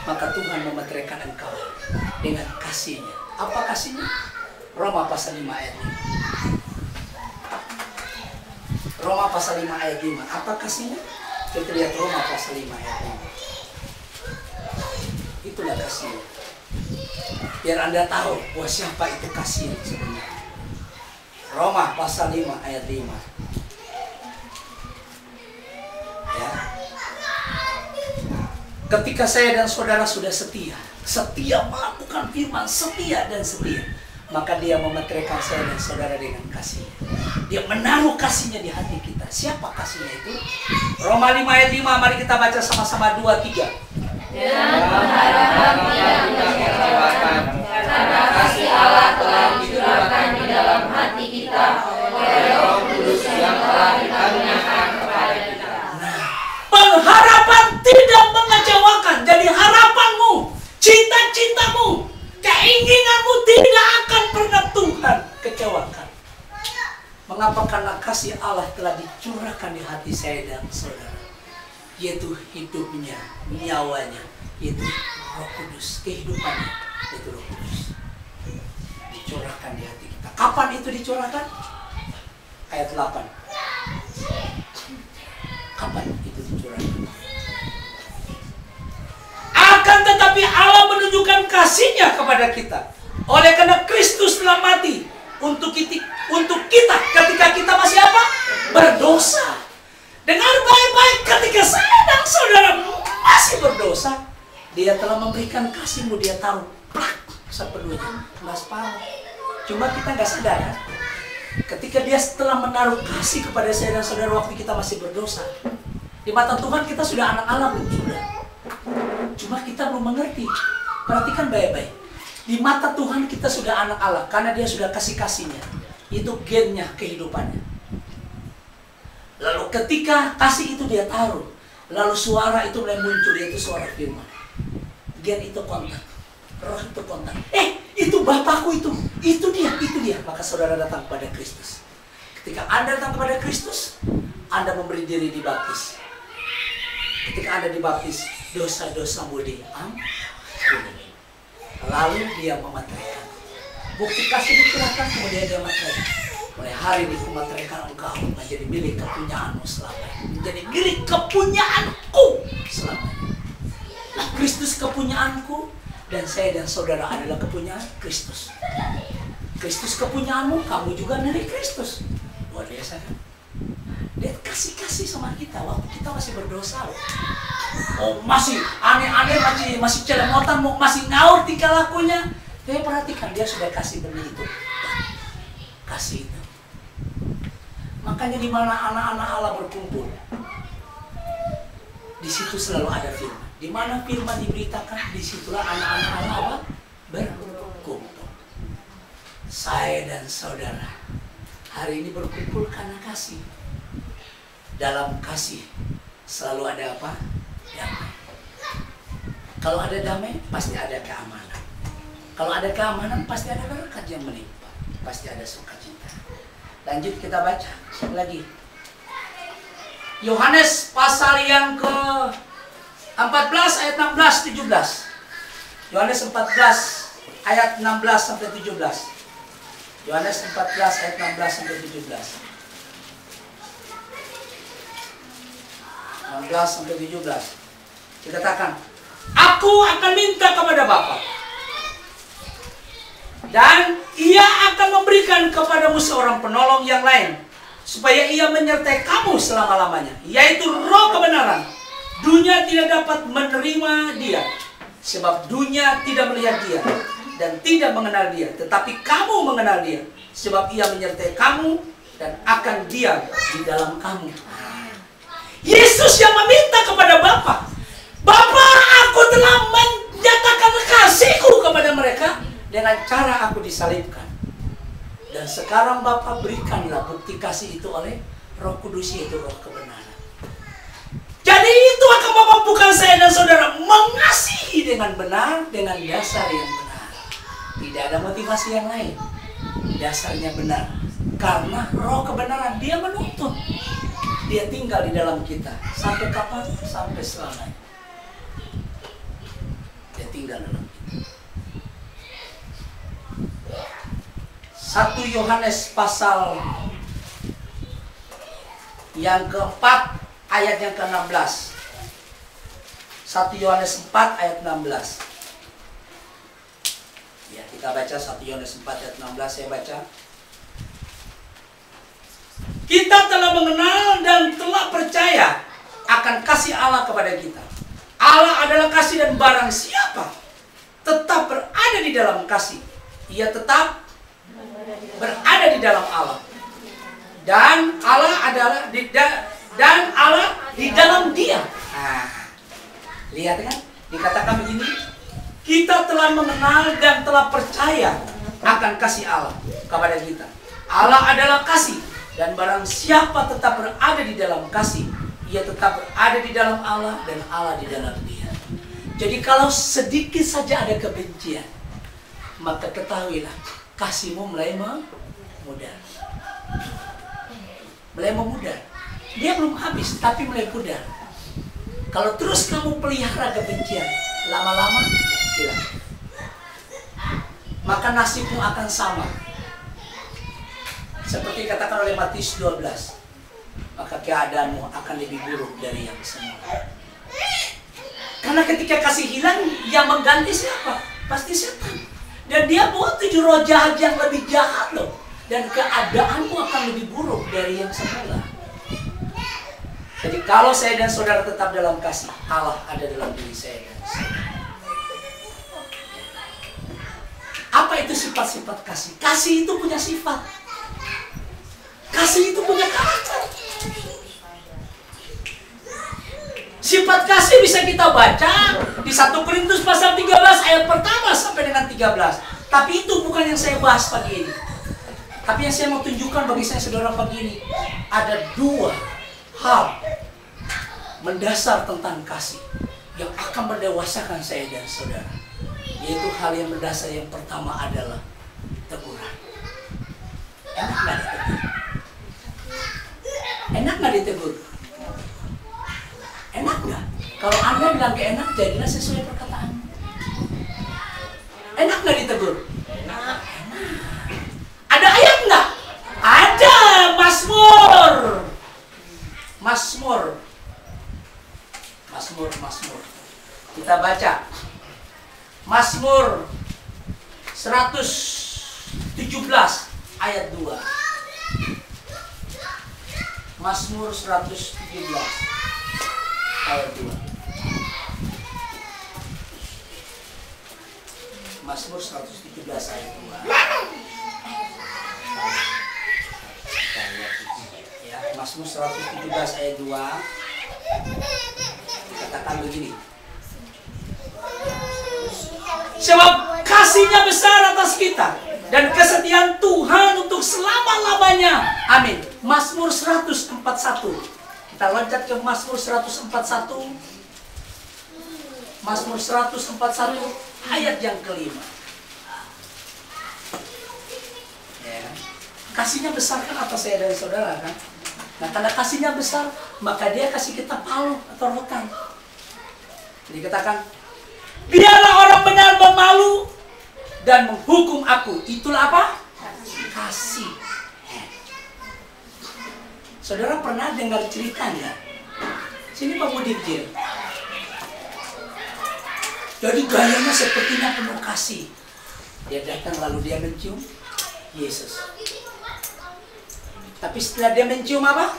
maka Tuhan memeteraikan engkau dengan kasih-Nya. Apa kasih-Nya? Roma pasal 5 ayat 5. Roma pasal 5 ayat 5. Apa kasih-Nya? Kita lihat Roma pasal 5 ayat 5. Itulah kasih-Nya. Biar Anda tahu bahwa siapa itu kasih sebenarnya. Roma pasal 5 ayat 5. Ya. Ketika saya dan saudara sudah setia melakukan firman, setia, maka Dia memeteraikan saya dan saudara dengan kasih. Dia menaruh kasih-Nya di hati kita. Siapa kasih-Nya itu? Roma 5 ayat 5, mari kita baca sama-sama 2, 3. Dengan pengharapan tidak dikecewakan, karena kasih Allah telah dicurahkan di dalam hati kita oleh Roh Kudus yang telah dikaruniakan kepada kita. Pengharapan tidak mengecewakan. Jadi harapanmu, cita-citamu, keinginanmu tidak akan pernah Tuhan kecewakan. Mengapa? Karena kasih Allah telah dicurahkan di hati saya dan saudara. Yaitu hidupnya, nyawanya, yaitu Roh Kudus, kehidupannya, yaitu Roh Kudus. Dicurahkan di hati kita. Kapan itu dicurahkan? Ayat 8. Kapan itu dicurahkan? Akan tetapi Allah menunjukkan kasih-Nya kepada kita. Oleh karena Kristus telah mati untuk kita ketika kita masih apa? Berdosa. Dengar baik-baik, ketika saya dan saudara masih berdosa, Dia telah memberikan kasih-Mu, Dia taruh plak sepenuhnya, nggak separuh. Cuma kita nggak sadar kan? Ketika Dia setelah menaruh kasih kepada saya dan saudara waktu kita masih berdosa, di mata Tuhan kita sudah anak Allah belum? Sudah. Cuma kita belum mengerti. Perhatikan baik-baik. Di mata Tuhan kita sudah anak Allah karena Dia sudah kasih-kasihnya. Itu gennya kehidupannya. Lalu ketika kasih itu Dia taruh, lalu suara itu mulai muncul, yaitu suara firman. Gen itu kontak, roh itu kontak. Itu Bapakku itu dia. Maka saudara datang kepada Kristus. Ketika Anda datang kepada Kristus, Anda memberi diri dibaptis. Ketika Anda dibaptis, dosa-dosamu diampuni. Lalu Dia memeteraikan. Bukti kasih dicurahkan, kemudian Dia memeteraikan. Mulai hari ini kumeteraikan engkau menjadi milik kepunyaanmu selamanya. Menjadi milik kepunyaanku selamanya. Kristus kepunyaanku, dan saya dan saudara adalah kepunyaan Kristus. Kristus kepunyaanmu, kamu juga milik Kristus. Luar biasa kan? Dia kasih sama kita waktu kita masih berdosa loh. Oh, masih aneh-aneh, masih celemotan, masih ngawur tingkah lakunya. Tapi perhatikan, Dia sudah kasih benih itu. Kasih itu. Makanya di mana anak-anak Allah berkumpul, di situ selalu ada firman. Di mana firman diberitakan, disitulah anak-anak Allah berkumpul. Saya dan saudara hari ini berkumpul karena kasih. Dalam kasih selalu ada apa? Damai. Kalau ada damai, pasti ada keamanan. Kalau ada keamanan, pasti ada berkat yang menimpa. Pasti ada sukacita. Lanjut kita baca lagi. Yohanes pasal yang ke-14 ayat 16 17. Yohanes 14 ayat 16 sampai 17. Yohanes 14 ayat 16 sampai 17. 16 sampai 17. Dikatakan, aku akan minta kepada Bapa, dan Ia akan memberikan kepadamu seorang penolong yang lain, supaya Ia menyertai kamu selama-lamanya, yaitu Roh kebenaran. Dunia tidak dapat menerima Dia, sebab dunia tidak melihat Dia dan tidak mengenal Dia. Tetapi kamu mengenal Dia, sebab ia menyertai kamu dan akan diam di dalam kamu. Yesus yang meminta kepada Bapa, Bapa, aku telah menyatakan kasihku kepada mereka dengan cara aku disalibkan. Dan sekarang Bapa, berikanlah bukti kasih itu oleh Roh Kudus, yaitu Roh kebenaran. Jadi itu akan memampukan saya dan saudara mengasihi dengan benar, dengan dasar yang benar. Tidak ada motivasi yang lain. Dasarnya benar. Karena Roh kebenaran, dia menuntun. Dia tinggal di dalam kita. Sampai kapan? Sampai selamanya. Dia tinggal dalam kita. 1 Yohanes pasal yang keempat ayat yang ke-16. 1 Yohanes 4 ayat 16. Ya, kita baca 1 Yohanes 4 ayat 16, saya baca. Kita telah mengenal dan telah percaya akan kasih Allah kepada kita. Allah adalah kasih, dan barang siapa tetap berada di dalam kasih, ia tetap berada di dalam Allah. Dan Allah adalah di dalam dia. Nah, lihat kan? Dikatakan begini, kita telah mengenal dan telah percaya akan kasih Allah kepada kita. Allah adalah kasih, dan barang siapa tetap berada di dalam kasih, ia tetap berada di dalam Allah dan Allah di dalam dia. Jadi kalau sedikit saja ada kebencian, maka ketahuilah kasihmu mulai memudar. Mulai memudar. Dia belum habis, tapi mulai pudar. Kalau terus kamu pelihara kebencian, lama-lama hilang. Maka nasibmu akan sama. Seperti katakan oleh Matius 12, maka keadaanmu akan lebih buruk dari yang semula. Karena ketika kasih hilang, yang mengganti siapa? Pasti setan. Dan dia bawa 7 roh jahat yang lebih jahat loh. Dan keadaanmu akan lebih buruk dari yang semula. Jadi kalau saya dan saudara tetap dalam kasih, Allah ada dalam diri saya dan saudara. Apa itu sifat-sifat kasih? Kasih itu punya sifat. Kasih itu punya karakter. Sifat kasih bisa kita baca di 1 Korintus pasal 13 ayat pertama sampai dengan 13. Tapi itu bukan yang saya bahas pagi ini. Tapi yang saya mau tunjukkan bagi saya saudara pagi ini, ada 2 hal mendasar tentang kasih yang akan mendewasakan saya dan saudara. Yaitu hal yang mendasar yang pertama adalah teguran. Enak nggak ditegur? Enak nggak ditegur? Enak nggak? Kalau Anda bilang gak enak, jadilah sesuai perkataan. Enak nggak ditegur? Enak. Ada ayat nggak? Ada. Mazmur. Kita baca Mazmur 117 ayat 2. Mazmur 117 ayat 2. Mazmur 117 ayat 2. Ya, Mazmur 117 ayat 2. Dikatakan begini. Sebab kasihnya besar atas kita dan kesetiaan Tuhan untuk selama-lamanya. Amin. Mazmur 141. Kita loncat ke Mazmur 141. Mazmur 141 ayat yang kelima. Ya. Kasihnya besar kan atas saya dan saudara kan. Nah karena kasihnya besar, maka dia kasih kita palu atau rotan. Jadi katakan, biarlah orang benar memalu dan menghukum aku. Itulah apa? Kasih. Saudara pernah dengar cerita nggak? Sini Pak Mudir. Jadi gayanya sepertinya penuh kasih. Dia datang lalu dia mencium Yesus. Tapi setelah dia mencium apa?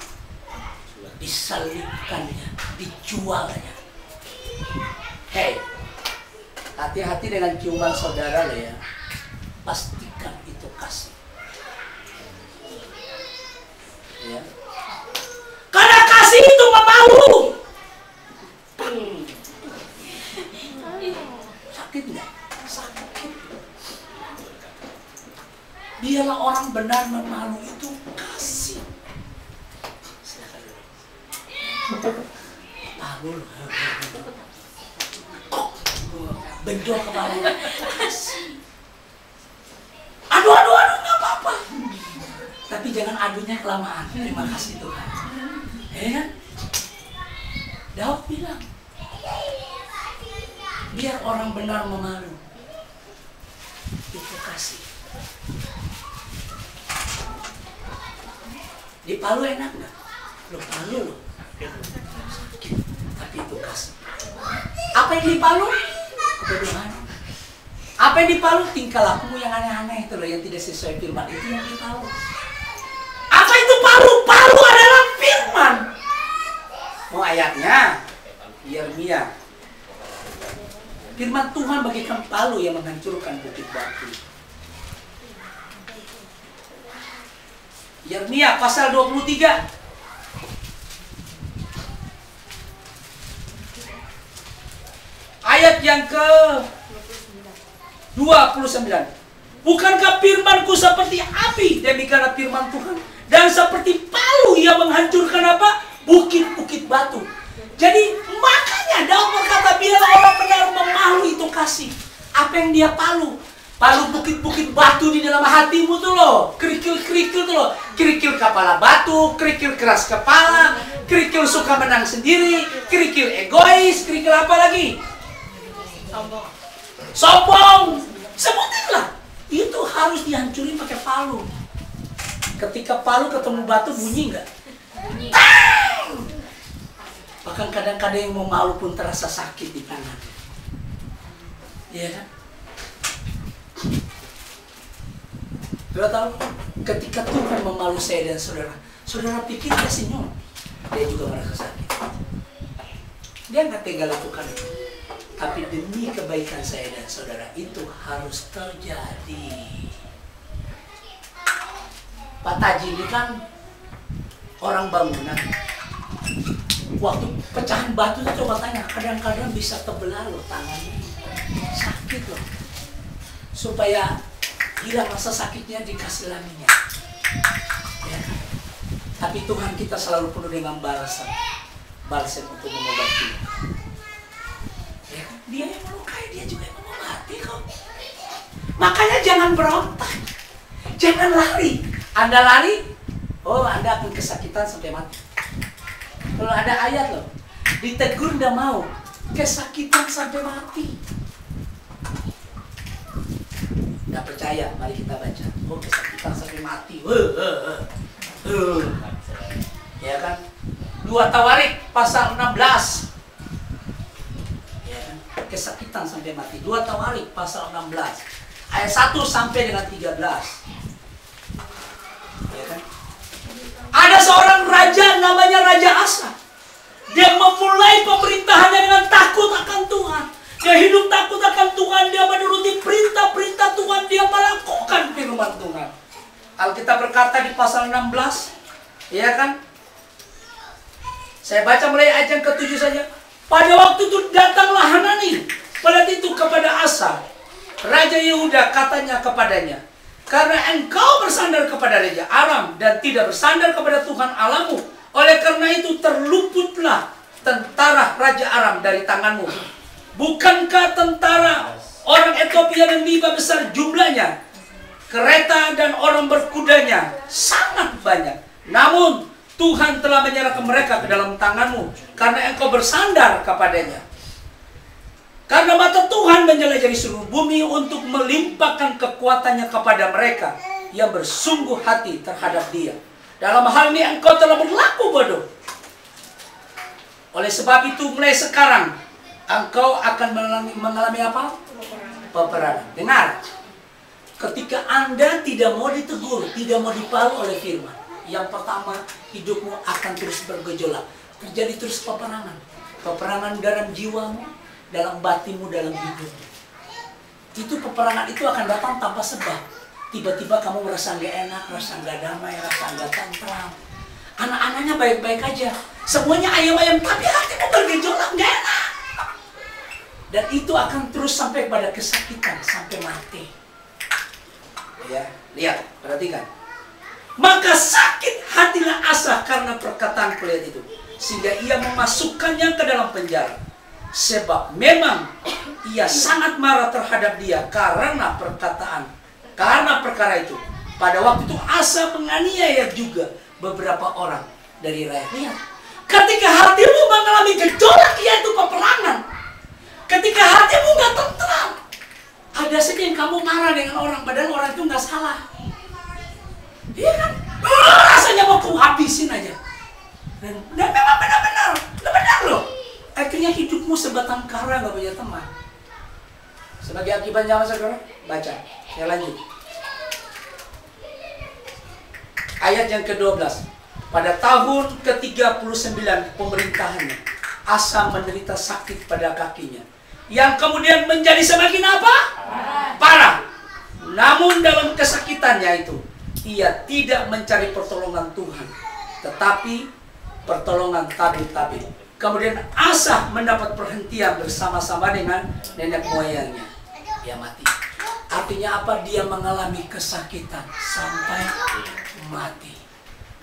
Disalibkannya, dijualnya. Hei, hati-hati dengan ciuman saudara lo ya. Pastikan itu kasih. Ya. Karena kasih itu memalu. Sakit nggak? Sakit. Biarlah orang benar memalu itu kasih. Malu loh. Kok bentuk kepala kasih. Aduh, nggak apa-apa. Tapi jangan adunya kelamaan. Terima kasih Tuhan. Ya, Daud bilang, biar orang benar memalu. Itu kasih. Dipalu enak nggak? Lo palu lo. Sakit. Tapi itu kasih. Apa yang dipalu? Kebodohan. Apa yang dipalu? Tingkah lakumu yang aneh-aneh itu loh, yang tidak sesuai firman, itu yang dipalu. Apa itu palu? Palu adalah firman. Mau ayatnya? Yeremia. Firman Tuhan bagaikan palu yang menghancurkan bukit batu. Yeremia pasal 23. Ayat yang ke 29. Bukankah firmanku seperti api, demikianlah firman Tuhan, dan seperti palu yang menghancurkan apa? Bukit-bukit batu. Jadi makanya Daud berkata, biarlah orang benar memalu itu kasih. Apa yang dia palu? Palu bukit-bukit batu di dalam hatimu tuh loh. Kerikil-kerikil tuh loh. Kerikil kepala batu, kerikil keras kepala, kerikil suka menang sendiri, kerikil egois, kerikil apa lagi? Sombong. Sebutinlah. Itu harus dihancurin pakai palu. Ketika palu ketemu batu bunyi nggak? Bunyi. Bahkan kadang-kadang yang mau malu pun terasa sakit di tangan. Iya kan? Saudara tahu, ketika Tuhan memalu saya dan saudara, saudara pikir dia senyum, dia juga merasa sakit. Dia nggak tega lakukan itu. Tapi demi kebaikan saya dan saudara, itu harus terjadi. Pak Taji ini kan orang bangunan. Waktu pecahan batu itu coba tanya, kadang-kadang bisa terbelah loh tangannya. Sakit loh. Supaya hilang rasa sakitnya dikasih lagi minyak. Ya kan? Tapi Tuhan kita selalu penuh dengan balasan. Balasan untuk mengobati. Ya kan? Dia yang melukai, dia juga yang mengobati kok. Makanya jangan berontak. Jangan lari. Anda lari, oh Anda akan kesakitan sampai mati. Kalau ada ayat loh, ditegur nggak mau, kesakitan sampai mati. Nggak percaya, mari kita baca. Oh kesakitan sampai mati. Ya kan? 2 Tawarik pasal 16. Ya kan? Kesakitan sampai mati. 2 Tawarik pasal 16. Ayat 1 sampai dengan 13. Ya kan? Ada seorang raja namanya Raja Asa. Dia memulai pemerintahannya dengan takut akan Tuhan. Dia hidup takut akan Tuhan. Dia menuruti perintah-perintah Tuhan. Dia melakukan firman Tuhan. Alkitab berkata di pasal 16. Ya kan? Saya baca mulai ayat yang ke-7 saja. Pada waktu itu datanglah Hanani, pelatih itu kepada Asa, Raja Yehuda, katanya kepadanya, karena engkau bersandar kepada Raja Aram dan tidak bersandar kepada Tuhan Allahmu, oleh karena itu terluputlah tentara Raja Aram dari tanganmu. Bukankah tentara orang Ethiopia yang lebih besar jumlahnya, kereta dan orang berkudanya sangat banyak. Namun Tuhan telah menyerahkan mereka ke dalam tanganmu karena engkau bersandar kepadanya. Karena mata Tuhan menjelajahi seluruh bumi untuk melimpahkan kekuatannya kepada mereka yang bersungguh hati terhadap dia. Dalam hal ini engkau telah berlaku bodoh. Oleh sebab itu mulai sekarang engkau akan mengalami apa? Peperangan. Dengar. Ketika Anda tidak mau ditegur, tidak mau dipalu oleh firman, yang pertama, hidupmu akan terus bergejolak. Terjadi terus peperangan. Peperangan dalam jiwamu, dalam batinmu, dalam hidupmu. Itu peperangan itu akan datang tanpa sebab. Tiba-tiba kamu merasa nggak enak, merasa nggak damai, merasa nggak tentram. Anak-anaknya baik-baik aja. Semuanya ayam-ayam, tapi hatimu bergejolak, nggak enak. Dan itu akan terus sampai pada kesakitan, sampai mati. Ya, lihat, perhatikan. Maka sakit hatilah Asa karena perkataan pelit itu, sehingga ia memasukkannya ke dalam penjara. Sebab memang ia sangat marah terhadap dia karena perkara itu. Pada waktu itu Asa menganiaya juga beberapa orang dari rakyat. Lihat, ketika hatimu mengalami gejolak, yaitu peperangan, ketika hatimu nggak tentram, ada saja yang kamu marah dengan orang, padahal orang itu nggak salah. Iya kan? Rasanya mau ku habisin aja. Dan memang benar loh. Akhirnya hidupmu sebatang kara, nggak punya teman. Sebagai akibatnya apa saudara? Baca. Ya lanjut. Ayat yang ke-12. Pada tahun ke-39 pemerintahannya, Asa menderita sakit pada kakinya, yang kemudian menjadi semakin apa? Parah. Namun dalam kesakitannya itu, ia tidak mencari pertolongan Tuhan, tetapi pertolongan tabib-tabib. Kemudian Asa mendapat perhentian bersama-sama dengan nenek moyangnya. Dia mati. Artinya apa? Dia mengalami kesakitan sampai mati.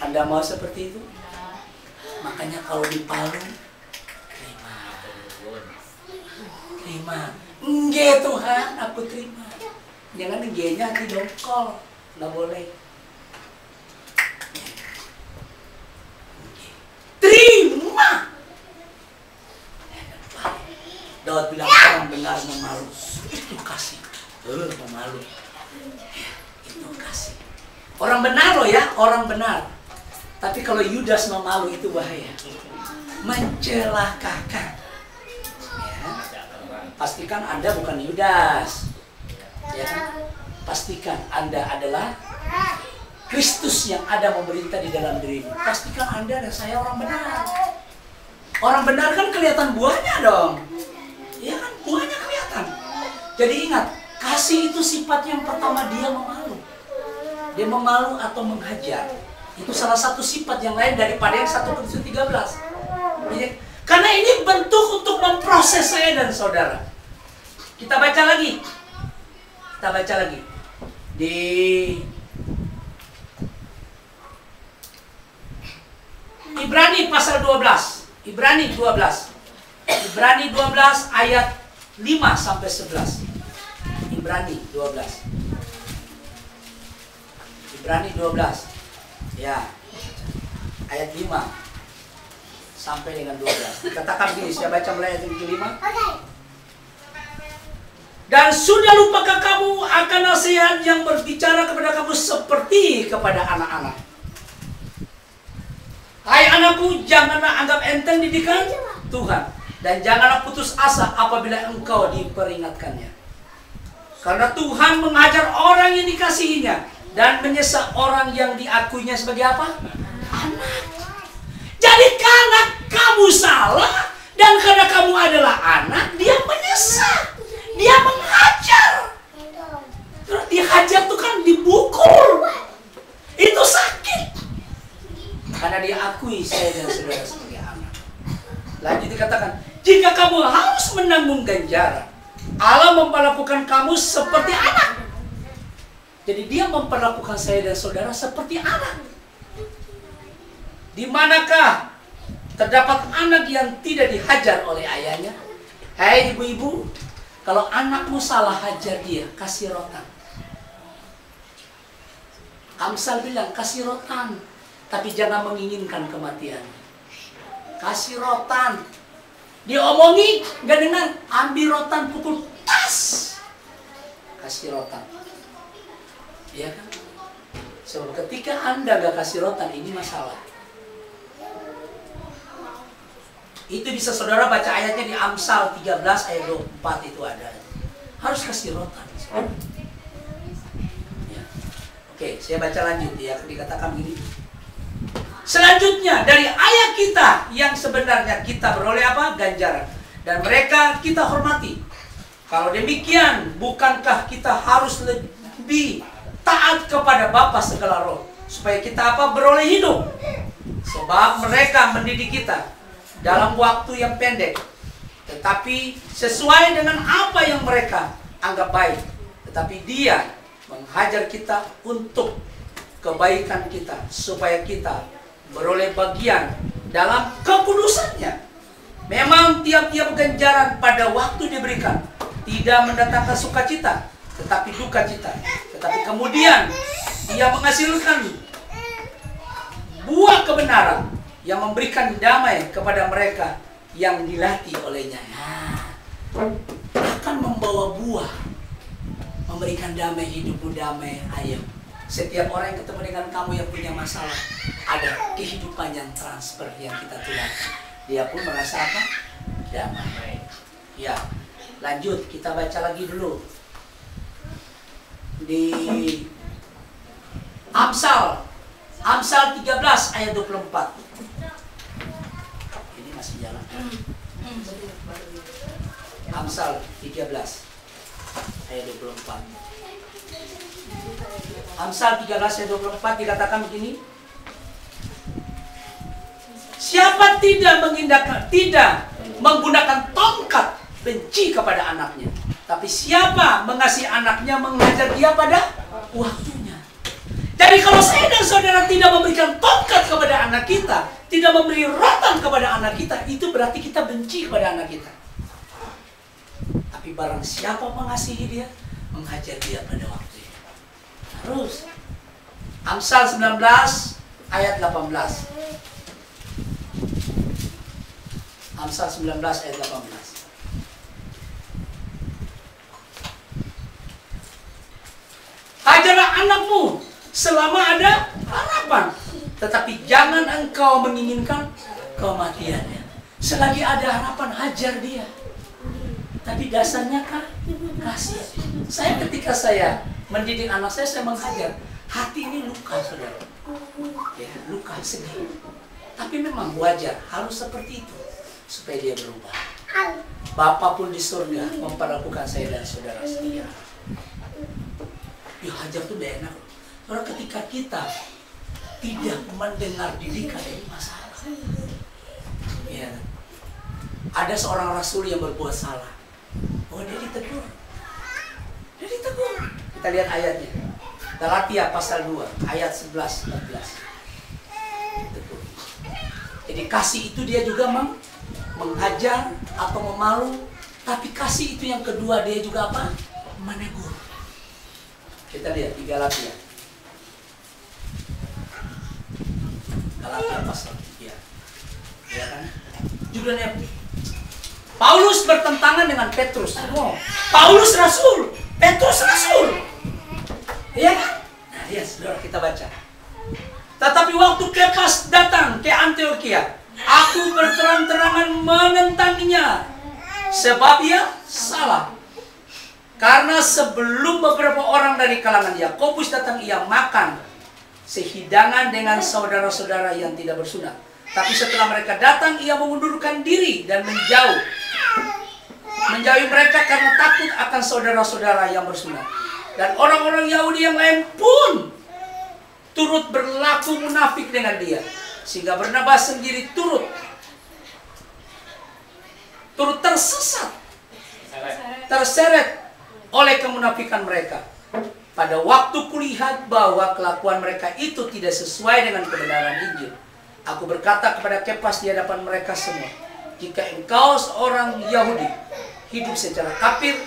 Anda mau seperti itu? Makanya kalau dipalu, terima. Enggak Tuhan, aku terima. Jangan enggaknya hati dongkol. Nggak boleh. Terima. Daud bilang orang benar memalu. Itu kasih. Memalu. Itu kasih. Orang benar loh ya, orang benar. Tapi kalau Yudas memalu itu bahaya. Mencelakakan. Ya. Pastikan Anda bukan Yudas. Ya kan? Pastikan Anda adalah Kristus yang ada memerintah di dalam dirimu. Pastikan Anda dan saya orang benar. Orang benar kan kelihatan buahnya dong. Iya kan, buahnya kelihatan. Jadi ingat, kasih itu sifat yang pertama, dia memalu. Dia memalu atau menghajar. Itu salah satu sifat yang lain daripada yang 1 Korintus 13. Karena ini bentuk untuk memproses saya dan saudara. Kita baca lagi. Di Ibrani pasal 12. Ibrani 12 ayat 5 sampai 11. Ibrani 12. Ya. Ayat 5 sampai dengan 12. Katakan gini, saya baca mulai ayat 5. Dan sudah lupakah kamu akan nasihat yang berbicara kepada kamu seperti kepada anak-anak? Hai anakku, janganlah anggap enteng didikan Tuhan, dan janganlah putus asa apabila engkau diperingatkannya. Karena Tuhan mengajar orang yang dikasihinya dan menyesal orang yang diakuinya sebagai apa? Anak. Jadi karena kamu salah dan karena kamu adalah anak, dia menyesal. Dia menghajar. Terus dihajar itu kan dibukul. Itu sakit. Karena dia akui saya dan saudara sebagai anak. Lanjut dikatakan, jika kamu harus menanggung ganjaran, Allah memperlakukan kamu seperti anak. Jadi dia memperlakukan saya dan saudara seperti anak. Di manakah terdapat anak yang tidak dihajar oleh ayahnya? Hai ibu-ibu, kalau anakmu salah, hajar dia, kasih rotan. Amsal bilang, kasih rotan, tapi jangan menginginkan kematian. Kasih rotan. Diomongi, gak dengar, ambil rotan, pukul, tas. Kasih rotan. Iya kan? So, ketika Anda gak kasih rotan, ini masalah. Itu bisa saudara baca ayatnya di Amsal 13 ayat 24 itu ada. Harus kasih rotan. Ya. Oke, saya baca lanjut ya. Dikatakan begini. Selanjutnya dari ayat kita yang sebenarnya kita beroleh apa? Ganjaran. Dan mereka kita hormati. Kalau demikian, bukankah kita harus lebih taat kepada Bapa segala roh, supaya kita apa? Beroleh hidup. Sebab mereka mendidik kita dalam waktu yang pendek, tetapi sesuai dengan apa yang mereka anggap baik. Tetapi Dia menghajar kita untuk kebaikan kita, supaya kita beroleh bagian dalam kekudusannya. Memang tiap-tiap ganjaran pada waktu diberikan tidak mendatangkan sukacita, tetapi duka cita. Tetapi kemudian Dia menghasilkan buah kebenaran yang memberikan damai kepada mereka yang dilatih olehnya. Akan membawa buah, memberikan damai, hidupmu damai. Ayo, setiap orang yang ketemu dengan kamu yang punya masalah, ada kehidupan yang transfer yang kita tularkan. Dia pun merasa apa? Damai. Ya, lanjut kita baca lagi dulu di Amsal 13 ayat 24. Ini masih jalan. Amsal 13 ayat 24. Amsal 13 ayat 24 dikatakan begini. Siapa tidak menggunakan tongkat benci kepada anaknya, tapi siapa mengasihi anaknya mengajar dia pada waktunya. Jadi kalau saya dan saudara tidak memberikan tongkat kepada anak kita, tidak memberi rotan kepada anak kita, itu berarti kita benci kepada anak kita. Tapi barang siapa mengasihi dia, mengajar dia pada waktunya. Terus Amsal 19 ayat 18. Amsal 19 ayat 18. Ajarlah anakmu selama ada harapan, tetapi jangan engkau menginginkan kematiannya. Selagi ada harapan, hajar dia. Tapi dasarnya kasih. Ketika saya mendidik anak saya menghajar. Hati ini luka, saudara. Ya, luka, sedih. Tapi memang wajar, harus seperti itu, supaya dia berubah. Bapa pun di surga memperlakukan saya dan saudara setia. Ya, hajar itu tidak enak. Karena ketika kita tidak mendengar didikan, ini masalah. Ya. Ada seorang rasul yang berbuat salah. Oh, dia ditegur. Kita lihat ayatnya. Galatia pasal 2 ayat 11-14. Jadi kasih itu dia juga menghajar atau memalu, tapi kasih itu yang kedua dia juga apa? Menegur. Kita lihat di Galatia. Galatia pasal 3. Ya kan? Judulnya Paulus bertentangan dengan Petrus. Oh, Paulus rasul, Petrus rasul. Ya kan? Nah, lihat saudara, kita baca. Tetapi waktu Kepas datang ke Antioquia, aku berterang-terangan menentangnya, sebab ia salah. Karena sebelum beberapa orang dari kalangan Yakobus datang, ia makan sehidangan dengan saudara-saudara yang tidak bersunat. Tapi setelah mereka datang, ia mengundurkan diri dan menjauhi mereka karena takut akan saudara-saudara yang bersunat. Dan orang-orang Yahudi yang lain pun turut berlaku munafik dengan dia, sehingga Barnabas sendiri turut terseret oleh kemunafikan mereka. Pada waktu kulihat bahwa kelakuan mereka itu tidak sesuai dengan kebenaran Injil, aku berkata kepada Kepas di hadapan mereka semua, jika engkau seorang Yahudi hidup secara kafir,